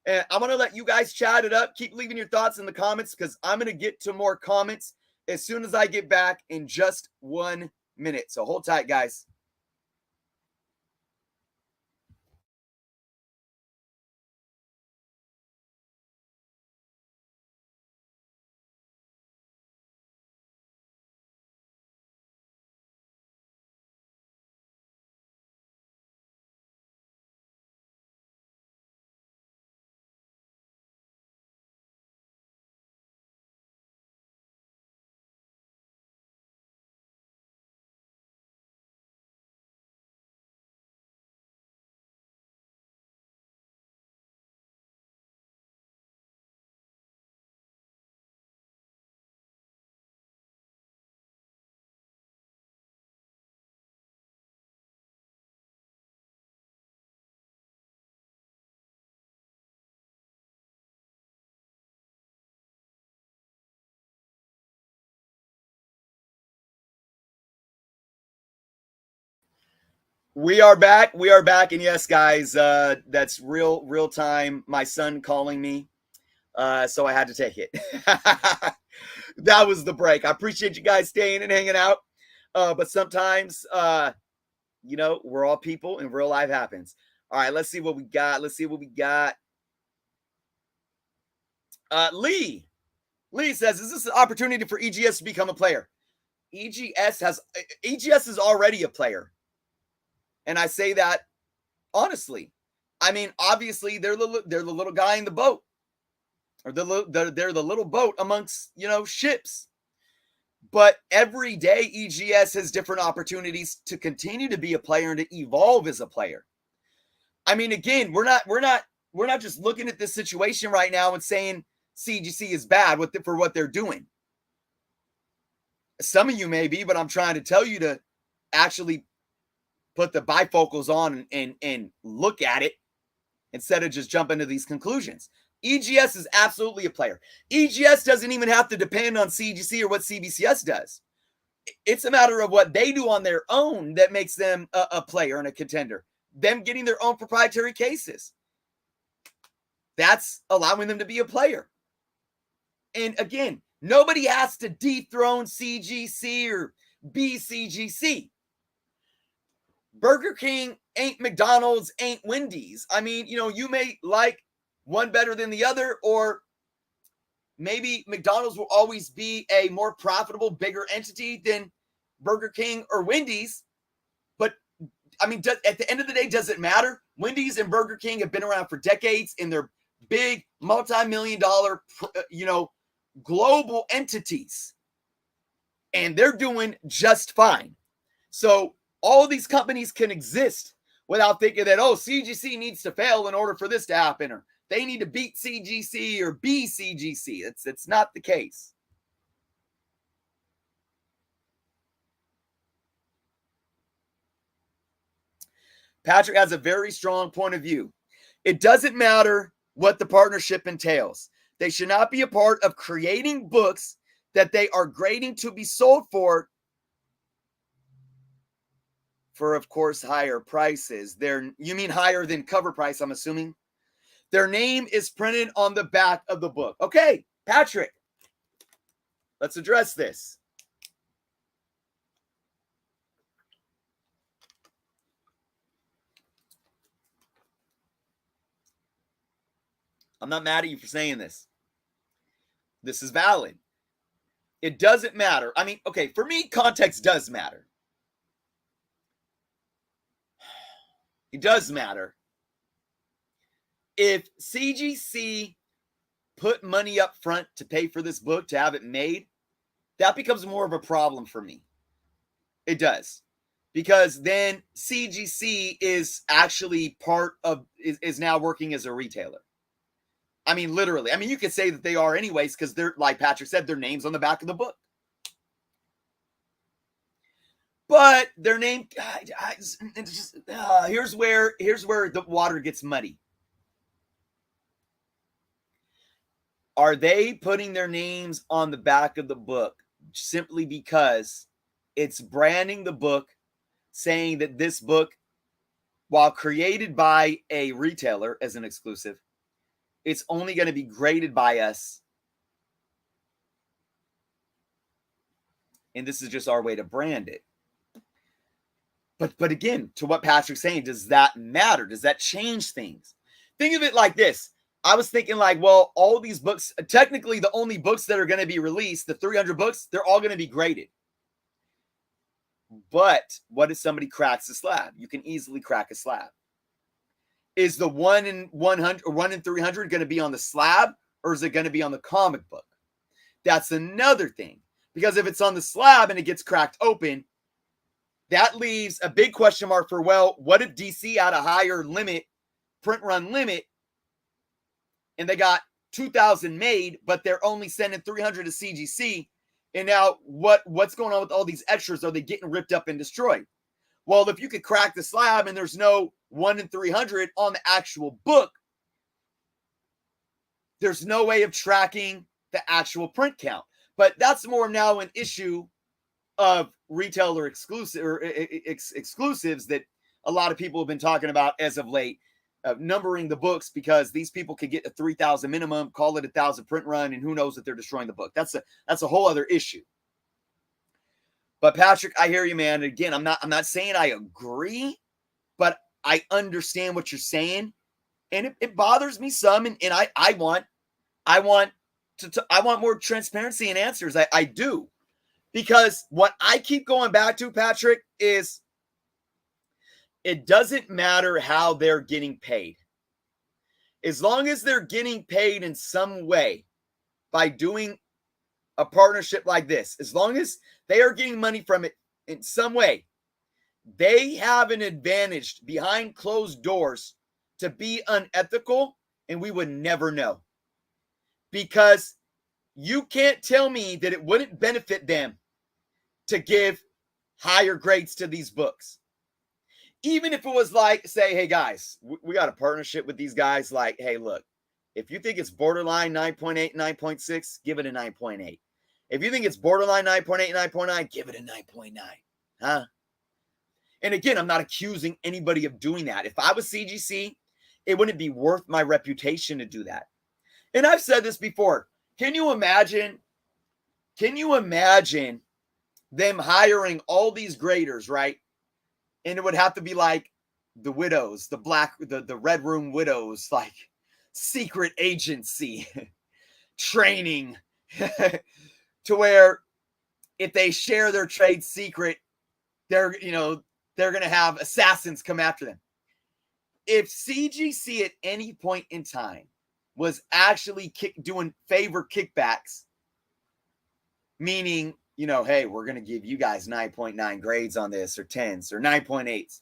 And I'm going to let you guys chat it up. Keep leaving your thoughts in the comments because I'm going to get to more comments as soon as I get back in just 1 minute. So hold tight, guys. We are back. We are back. And yes, guys, that's real time. My son calling me. So I had to take it. That was the break. I appreciate you guys staying and hanging out. But sometimes, you know, we're all people and real life happens. All right, let's see what we got. Lee says, is this an opportunity for EGS to become a player? EGS is already a player. And I say that honestly. I mean, obviously they're the little guy in the boat, or they're the little boat amongst, you know, ships. But every day EGS has different opportunities to continue to be a player and to evolve as a player. I mean, again, we're not just looking at this situation right now and saying CGC is bad for what they're doing. Some of you may be, but I'm trying to tell you to actually put the bifocals on and look at it instead of just jumping to these conclusions. EGS is absolutely a player. EGS doesn't even have to depend on CGC or what CBCS does. It's a matter of what they do on their own that makes them a player and a contender. Them getting their own proprietary cases. That's allowing them to be a player. And again, nobody has to dethrone CGC or BCGC. Burger King ain't McDonald's, ain't Wendy's. I mean, you know, you may like one better than the other, or maybe McDonald's will always be a more profitable, bigger entity than Burger King or Wendy's. But I mean, at the end of the day, does it matter? Wendy's and Burger King have been around for decades, and they're big, multi-million-dollar, you know, global entities, and they're doing just fine. So all of these companies can exist without thinking that, oh, CGC needs to fail in order for this to happen, or they need to beat CGC or be CGC. It's not the case. Patrick has a very strong point of view. It doesn't matter what the partnership entails. They should not be a part of creating books that they are grading to be sold for, of course, higher prices. You mean higher than cover price, I'm assuming? Their name is printed on the back of the book. Okay, Patrick, let's address this. I'm not mad at you for saying this. This is valid. It doesn't matter. I mean, okay, for me, context does matter. It does matter. If CGC put money up front to pay for this book, to have it made, that becomes more of a problem for me. It does. Because then CGC is actually is now working as a retailer. I mean, literally. I mean, you could say that they are anyways, because they're, like Patrick said, their name's on the back of the book. But their name, here's where the water gets muddy. Are they putting their names on the back of the book simply because it's branding the book, saying that this book, while created by a retailer as an exclusive, it's only going to be graded by us? And this is just our way to brand it. But again, to what Patrick's saying, does that matter? Does that change things? Think of it like this. I was thinking like, well, all these books, technically the only books that are going to be released, the 300 books, they're all going to be graded. But what if somebody cracks a slab? You can easily crack a slab. Is the 1 in 100 or 1 in 300 going to be on the slab, or is it going to be on the comic book? That's another thing. Because if it's on the slab and it gets cracked open, that leaves a big question mark for, well, what if DC had a higher limit, print run limit, and they got 2,000 made, but they're only sending 300 to CGC? And now what's going on with all these extras? Are they getting ripped up and destroyed? Well, if you could crack the slab and there's no 1 in 300 on the actual book, there's no way of tracking the actual print count. But that's more now an issue of retailer exclusive or exclusives that a lot of people have been talking about as of late, numbering the books, because these people could get a 3,000 minimum, call it 1,000 print run, and who knows if they're destroying the book. That's a whole other issue. But Patrick, I hear you, man. Again, I'm not saying I agree, but I understand what you're saying, and it bothers me some. And I want more transparency and answers. I do, because what I keep going back to, Patrick, is it doesn't matter how they're getting paid. As long as they're getting paid in some way by doing a partnership like this, as long as they are getting money from it in some way, they have an advantage behind closed doors to be unethical, and we would never know. Because you can't tell me that it wouldn't benefit them to give higher grades to these books. Even if it was like, say, hey guys, we got a partnership with these guys. Like, hey, look, if you think it's borderline 9.8, 9.6, give it a 9.8. If you think it's borderline 9.8, 9.9, give it a 9.9. Huh? And again, I'm not accusing anybody of doing that. If I was CGC, it wouldn't be worth my reputation to do that. And I've said this before. Can you imagine them hiring all these graders, right? And it would have to be like the widows, the Red Room widows, like secret agency training to where if they share their trade secret, they're going to have assassins come after them. If CGC at any point in time was actually doing favor kickbacks, meaning, hey, we're going to give you guys 9.9 grades on this, or 10s, or 9.8s.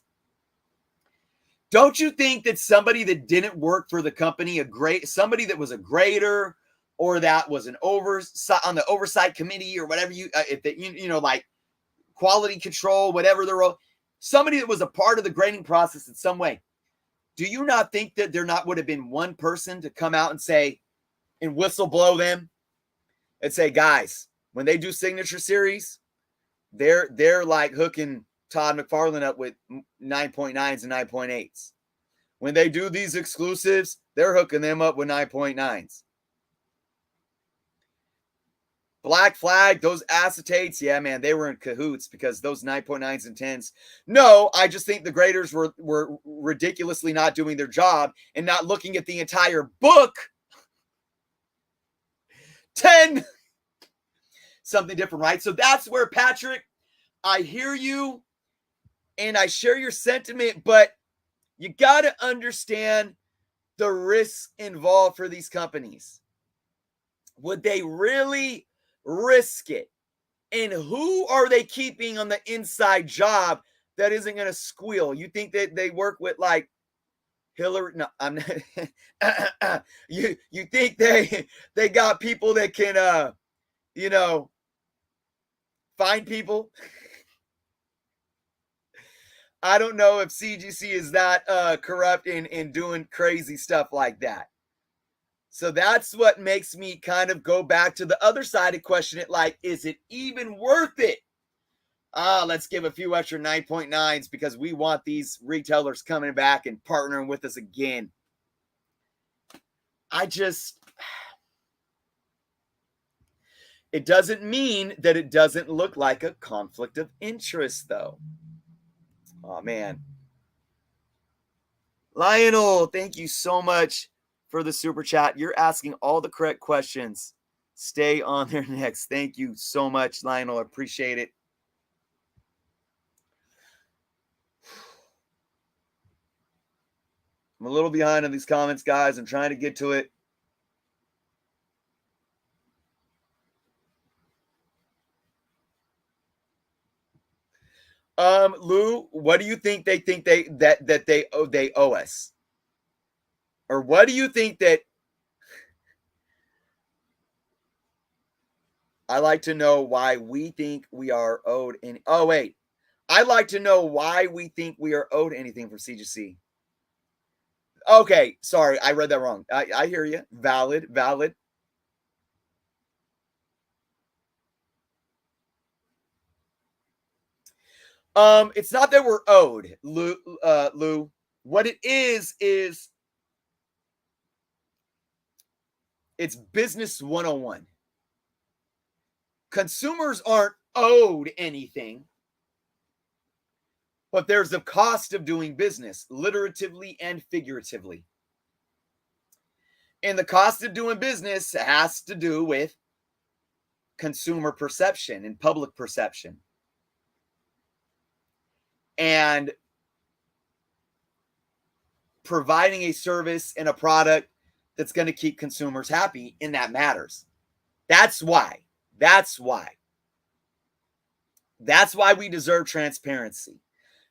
Don't you think that somebody that didn't work for the company, somebody that was a grader, or that was on the oversight committee, or whatever like quality control, whatever the role, somebody that was a part of the grading process in some way, do you not think that there not would have been one person to come out and say, and whistle blow them and say, guys, when they do signature series, they're like hooking Todd McFarlane up with 9.9s and 9.8s. When they do these exclusives, they're hooking them up with 9.9s. Black Flag, those acetates, yeah, man, they were in cahoots because those 9.9s and 10s. No, I just think the graders were ridiculously not doing their job and not looking at the entire book. 10, something different, right? So that's where, Patrick, I hear you and I share your sentiment, but you got to understand the risks involved for these companies. Would they really risk it? And who are they keeping on the inside job that isn't going to squeal? You think that they work with like Hillary? No, I'm not. you think they got people that can find people? I don't know if CGC is that corrupt in doing crazy stuff like that. So that's what makes me kind of go back to the other side and question it, like, is it even worth it? Let's give a few extra 9.9s because we want these retailers coming back and partnering with us again. It doesn't mean that it doesn't look like a conflict of interest, though. Oh, man. Lionel, thank you so much for the super chat. You're asking all the correct questions. Stay on there next. Thank you so much, Lionel. I appreciate it. I'm a little behind on these comments, guys. I'm trying to get to it. Lou, what do you think they owe us? Or what do you think that I like to know why we think we are owed any? Oh, wait. I'd like to know why we think we are owed anything from CGC. Okay, sorry, I read that wrong. I hear you. Valid. It's not that we're owed, Lou. What it is it's business 101. Consumers aren't owed anything, but there's a cost of doing business, literatively and figuratively. And the cost of doing business has to do with consumer perception and public perception. And providing a service and a product that's going to keep consumers happy, and that matters. That's why we deserve transparency.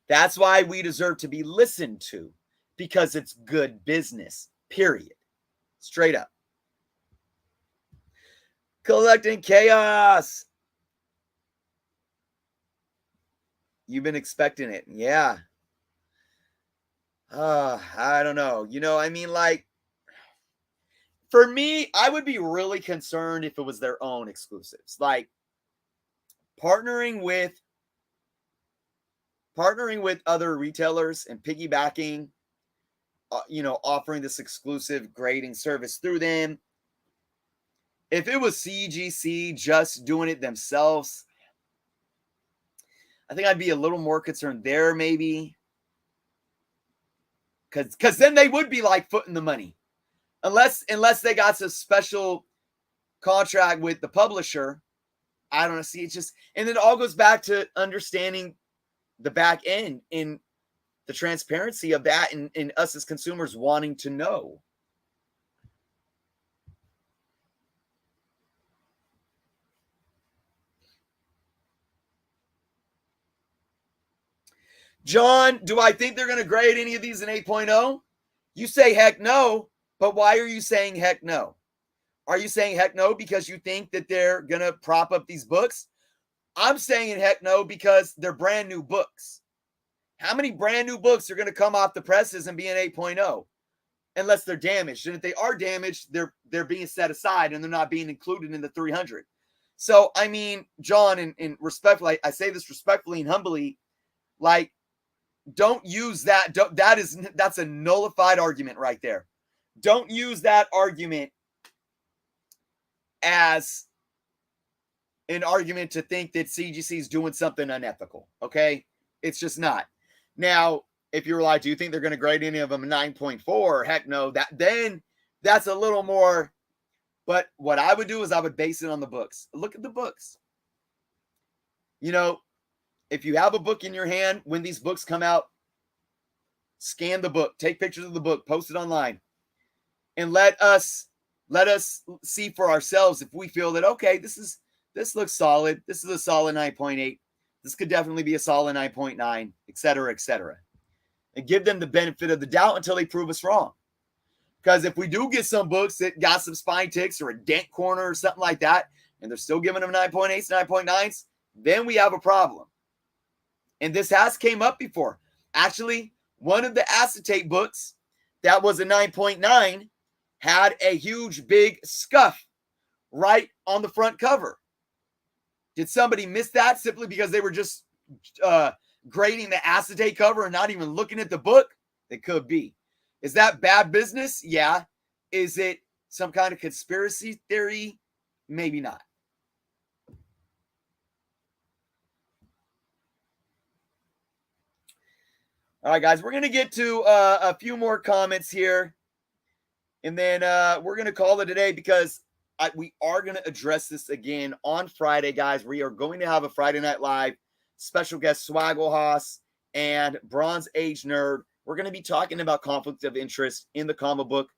That's why we deserve to be listened to, because it's good business, period. Straight up. Collecting chaos. You've been expecting it. Yeah. I don't know. Like, for me, I would be really concerned if it was their own exclusives. Like, partnering with other retailers and piggybacking, offering this exclusive grading service through them. If it was CGC just doing it themselves, I think I'd be a little more concerned there, maybe. Because then they would be like footing the money. Unless they got some special contract with the publisher. I don't know. See, it's just, and it all goes back to understanding the back end in the transparency of that, and us as consumers wanting to know. John, do I think they're going to grade any of these in 8.0? You say heck no, but why are you saying heck no? Are you saying heck no because you think that they're going to prop up these books? I'm saying heck no because they're brand new books. How many brand new books are going to come off the presses and be an 8.0? Unless they're damaged. And if they are damaged, they're being set aside and they're not being included in the 300. So, I mean, John, and respectfully, I say this respectfully and humbly, like, don't use that. That's a nullified argument right there. Don't use that argument as an argument to think that CGC is doing something unethical. Okay. It's just not. Now, if you're like, do you think they're going to grade any of them 9.4? Heck no. Then that's a little more. But what I would do is I would base it on the books. Look at the books. You know, if you have a book in your hand, when these books come out, scan the book, take pictures of the book, post it online, and let us see for ourselves if we feel that, okay, this looks solid. This is a solid 9.8. This could definitely be a solid 9.9, et cetera, et cetera. And give them the benefit of the doubt until they prove us wrong. Because if we do get some books that got some spine ticks or a dent corner or something like that, and they're still giving them 9.8s, 9.9s, then we have a problem. And this has came up before. Actually, one of the acetate books that was a 9.9 had a huge big scuff right on the front cover. Did somebody miss that simply because they were just grading the acetate cover and not even looking at the book? It could be. Is that bad business? Yeah. Is it some kind of conspiracy theory? Maybe not. All right, guys, we're going to get to a few more comments here. And then we're going to call it a day because we are going to address this again on Friday, guys. We are going to have a Friday Night Live special guest, Swaggle Haas and Bronze Age Nerd. We're going to be talking about conflict of interest in the comic book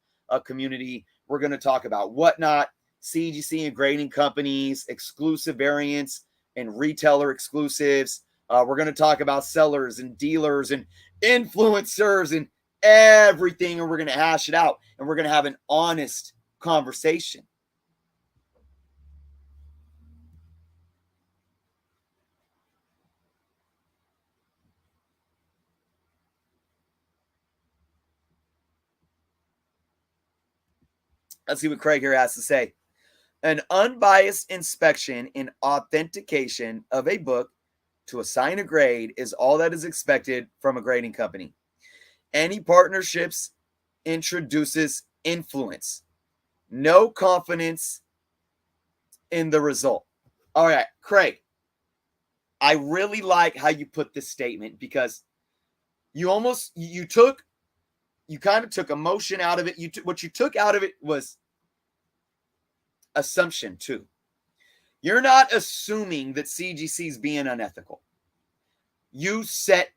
community. We're going to talk about whatnot, CGC and grading companies, exclusive variants, and retailer exclusives. We're going to talk about sellers and dealers and influencers and everything, and we're going to hash it out, and we're going to have an honest conversation. Let's see what Craig here has to say. An unbiased inspection and authentication of a book to assign a grade is all that is expected from a grading company. Any partnerships introduces influence. No confidence in the result. All right, Craig, I really like how you put this statement because you kind of took emotion out of it. What you took out of it was assumption too. You're not assuming that CGC is being unethical. You set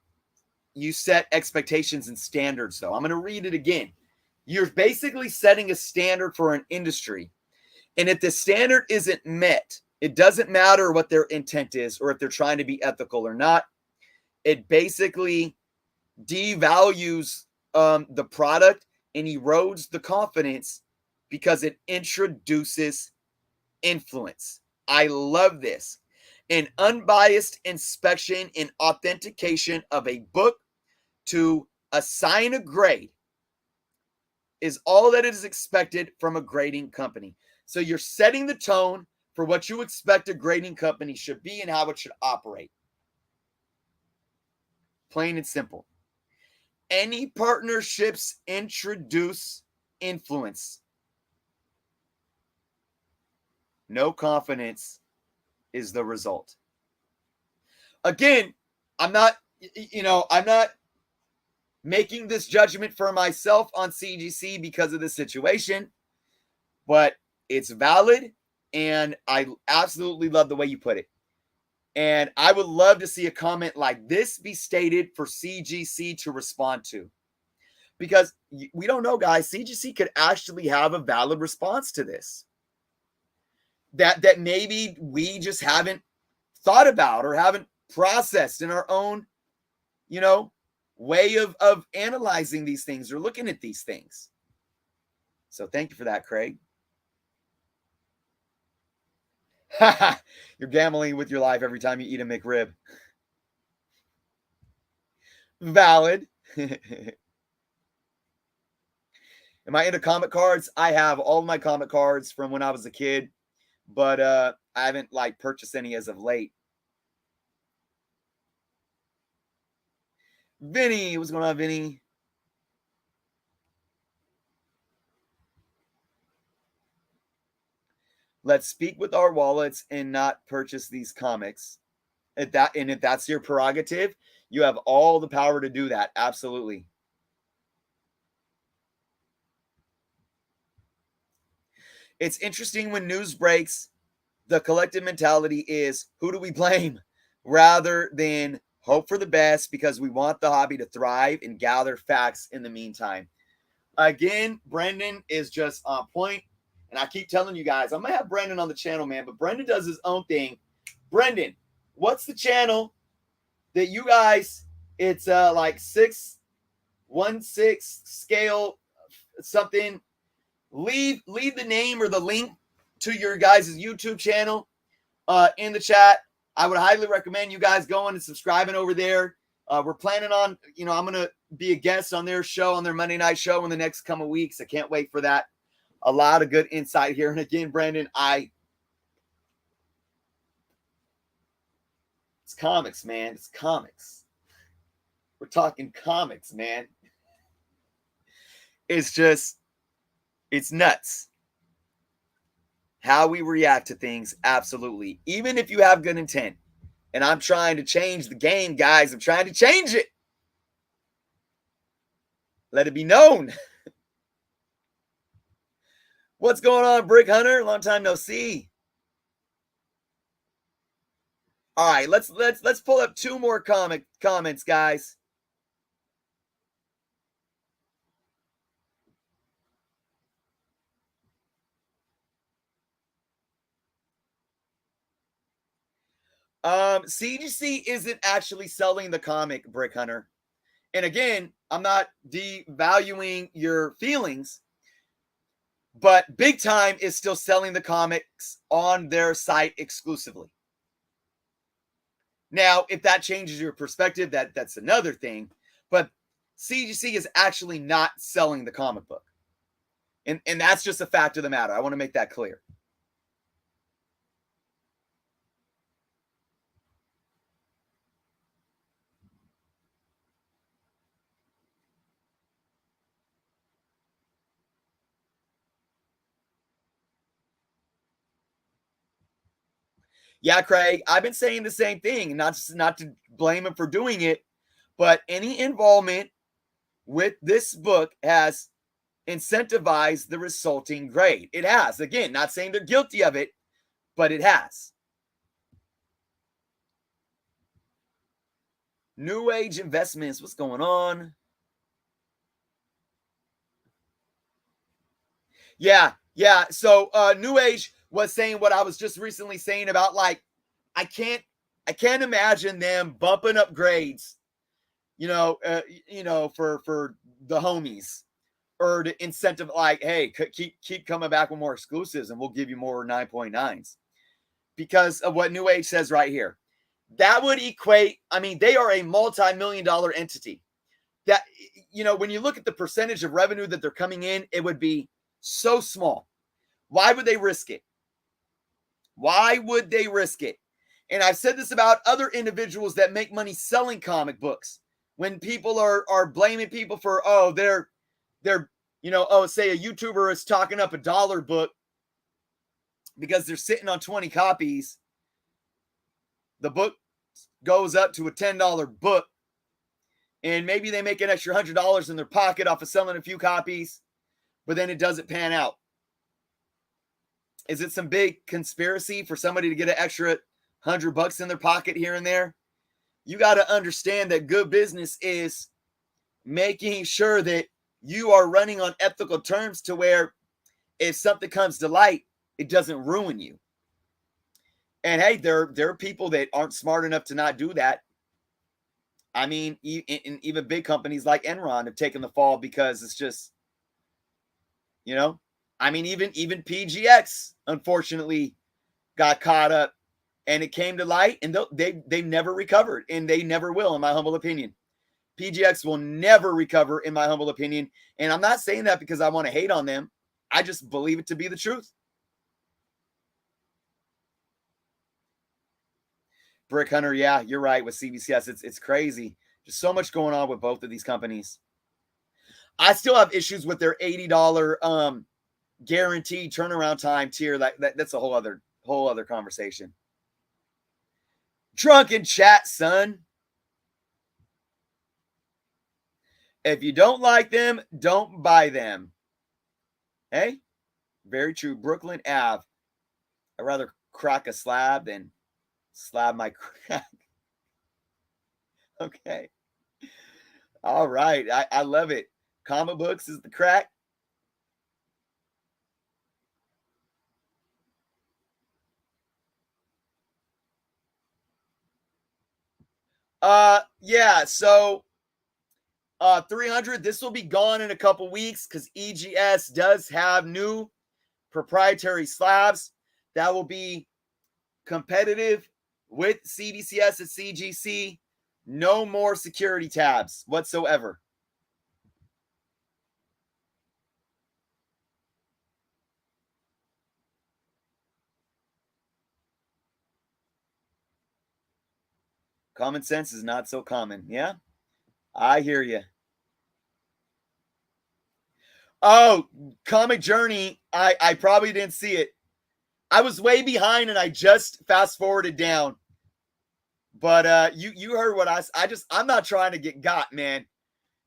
expectations and standards, though. I'm going to read it again. You're basically setting a standard for an industry. And if the standard isn't met, it doesn't matter what their intent is or if they're trying to be ethical or not. It basically devalues the product and erodes the confidence because it introduces influence. I love this. An unbiased inspection and authentication of a book to assign a grade is all that is expected from a grading company. So you're setting the tone for what you expect a grading company should be and how it should operate. Plain and simple. Any partnerships introduce influence. No confidence is the result. Again, I'm not making this judgment for myself on CGC because of this situation, but it's valid, and I absolutely love the way you put it. And I would love to see a comment like this be stated for CGC to respond to. Because we don't know, guys. CGC could actually have a valid response to this. That maybe we just haven't thought about or haven't processed in our own, way of analyzing these things or looking at these things. So thank you for that, Craig. You're gambling with your life every time you eat a McRib. Valid. Am I into comic cards? I have all of my comic cards from when I was a kid, but I haven't like purchased any as of late. Vinny, what's going on, Vinny? Let's speak with our wallets and not purchase these comics. If that's your prerogative, you have all the power to do that. Absolutely. It's interesting when news breaks, the collective mentality is who do we blame rather than hope for the best because we want the hobby to thrive and gather facts in the meantime. Again, Brendan is just on point. And I keep telling you guys, I'm going to have Brendan on the channel, man. But Brendan does his own thing. Brendan, what's the channel that you guys, it's like 616 scale something. Leave the name or the link to your guys' YouTube channel in the chat. I would highly recommend you guys going and subscribing over there. We're planning on, I'm going to be a guest on their show, on their Monday night show in the next couple of weeks. I can't wait for that. A lot of good insight here. And again, Brandon, it's comics, man. It's comics. We're talking comics, man. It's nuts. How we react to things, absolutely. Even if you have good intent. And I'm trying to change the game, guys. I'm trying to change it. Let it be known. What's going on, Brick Hunter? Long time no see. All right, let's pull up two more comments, guys. CGC isn't actually selling the comic, Brick Hunter. And again, I'm not devaluing your feelings, but Big Time is still selling the comics on their site exclusively. Now, if that changes your perspective, that's another thing. But CGC is actually not selling the comic book. And that's just a fact of the matter. I want to make that clear. Yeah, Craig, I've been saying the same thing, not to blame him for doing it, but any involvement with this book has incentivized the resulting grade. It has. Again, not saying they're guilty of it, but it has. New Age Investments, what's going on? Yeah. So New Age was saying what I was just recently saying about like I can't imagine them bumping up grades, for the homies or to incentive like, hey, keep coming back with more exclusives and we'll give you more 9.9s because of what New Age says right here. That would equate. I mean, they are a multi-million-dollar entity. That when you look at the percentage of revenue that they're coming in, it would be so small. Why would they risk it? Why would they risk it? And I've said this about other individuals that make money selling comic books. When people are blaming people for, they're say a YouTuber is talking up $1 book because they're sitting on 20 copies. The book goes up to a $10 book. And maybe they make an extra $100 in their pocket off of selling a few copies, but then it doesn't pan out. Is it some big conspiracy for somebody to get an extra $100 in their pocket here and there? You got to understand that good business is making sure that you are running on ethical terms to where if something comes to light, it doesn't ruin you. And hey, there are people that aren't smart enough to not do that. I mean, even big companies like Enron have taken the fall because it's just, I mean, even PGX, unfortunately, got caught up and it came to light and they never recovered and they never will, in my humble opinion. PGX will never recover, in my humble opinion. And I'm not saying that because I want to hate on them. I just believe it to be the truth. Brick Hunter, yeah, you're right with CBCS. It's crazy. Just so much going on with both of these companies. I still have issues with their $80 guaranteed turnaround time tier. That's a whole other conversation. Drunken chat, son. If you don't like them, don't buy them. Hey, very true. Brooklyn Ave. I'd rather crack a slab than slab my crack. Okay. All right. I love it. Comic books is the crack. Yeah, so 300, this will be gone in a couple weeks because EGS does have new proprietary slabs that will be competitive with CBCS and CGC. No more security tabs whatsoever. Common sense is not so common. Yeah, I hear you. Oh, Comic Journey. I probably didn't see it. I was way behind and I just fast forwarded down. But you heard what I'm not trying to get got, man.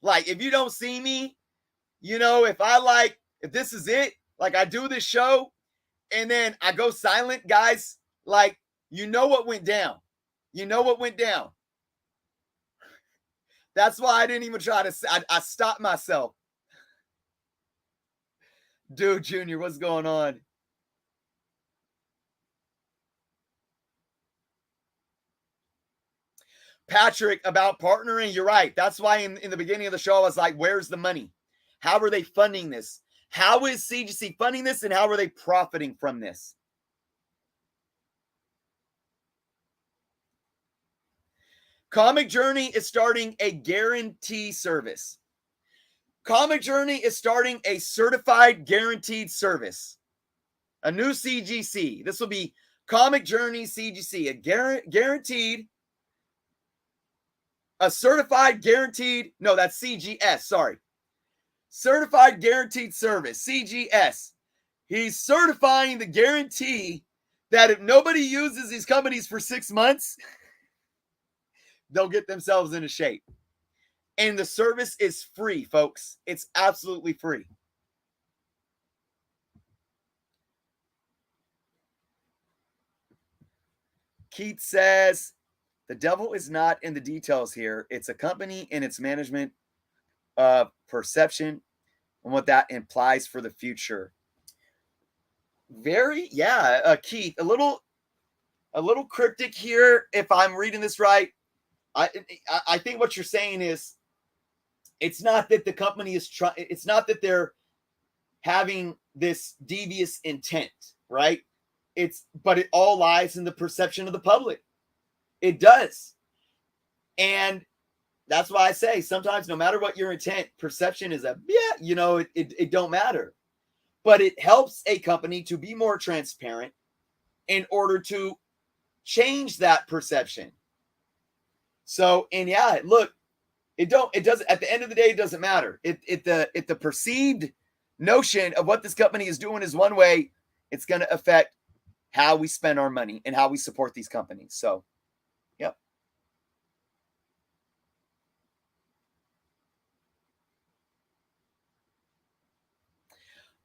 Like, if you don't see me, if this is it, like I do this show and then I go silent, guys, like, you know what went down. You know what went down. That's why I didn't even try to say, I stopped myself. Dude, Junior, what's going on? Patrick, about partnering, you're right. That's why in the beginning of the show, I was like, where's the money? How are they funding this? How is CGC funding this? And how are they profiting from this? Comic Journey is starting a guarantee service. Comic Journey is starting a certified guaranteed service. A new CGC. This will be Comic Journey CGC, a guaranteed, a certified guaranteed, no, that's CGS, sorry. Certified guaranteed service, CGS. He's certifying the guarantee that if nobody uses these companies for 6 months, they'll get themselves into shape. And the service is free, folks. It's absolutely free. Keith says, the devil is not in the details here. It's a company and its management perception and what that implies for the future. Keith, a little cryptic here if I'm reading this right. I think what you're saying is it's not that the company is trying, it's not that they're having this devious intent, right? But it all lies in the perception of the public. It does. And that's why I say sometimes no matter what your intent, perception is it don't matter. But it helps a company to be more transparent in order to change that perception. So, and yeah, look, it doesn't, at the end of the day, it doesn't matter. If the perceived notion of what this company is doing is one way, it's going to affect how we spend our money and how we support these companies. So, yep.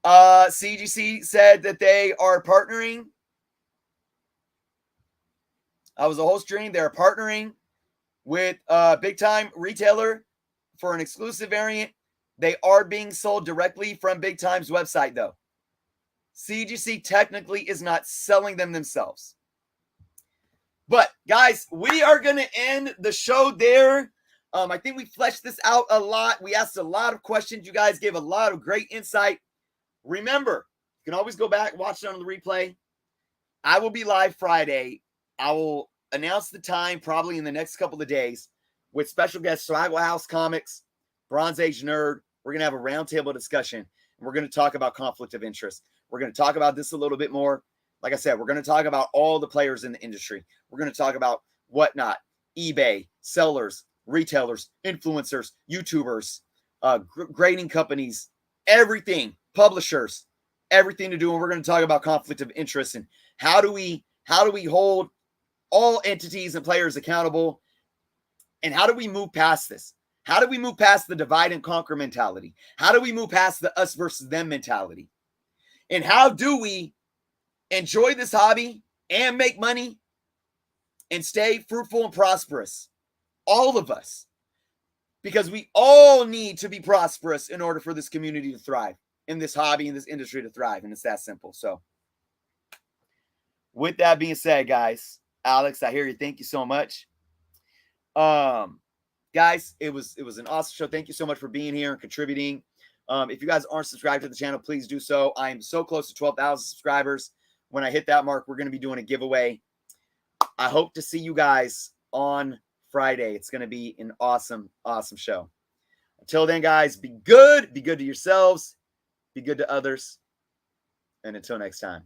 CGC said that they are partnering. I was a whole stream. They're partnering with a big time retailer for an exclusive variant. They are being sold directly from Big Time's website, though. CGC technically is not selling them themselves. But guys, we are going to end the show there. I think we fleshed this out a lot. We asked a lot of questions. You guys gave a lot of great insight. Remember, you can always go back, watch it on the replay. I will be live Friday. I will announce the time probably in the next couple of days. with special guest Swaggle House Comics, Bronze Age Nerd. We're going to have a roundtable discussion, and we're going to talk about conflict of interest. We're going to talk about this a little bit more. Like I said, we're going to talk about all the players in the industry. We're going to talk about whatnot, eBay, sellers, retailers, influencers, YouTubers, grading companies, everything, publishers, everything to do. And we're going to talk about conflict of interest and how do we hold all entities and players accountable, and how do we move past this? How do we move past the divide and conquer mentality? How do we move past the us versus them mentality? And how do we enjoy this hobby and make money and stay fruitful and prosperous? All of us. Because we all need to be prosperous in order for this community to thrive, in this hobby, in this industry to thrive. And it's that simple. So with that being said, guys, Alex, I hear you. Thank you so much. Guys, it was an awesome show. Thank you so much for being here and contributing. If you guys aren't subscribed to the channel, please do so. I am so close to 12,000 subscribers. When I hit that mark, we're going to be doing a giveaway. I hope to see you guys on Friday. It's going to be an awesome, awesome show. Until then, guys, be good to yourselves, be good to others, and until next time.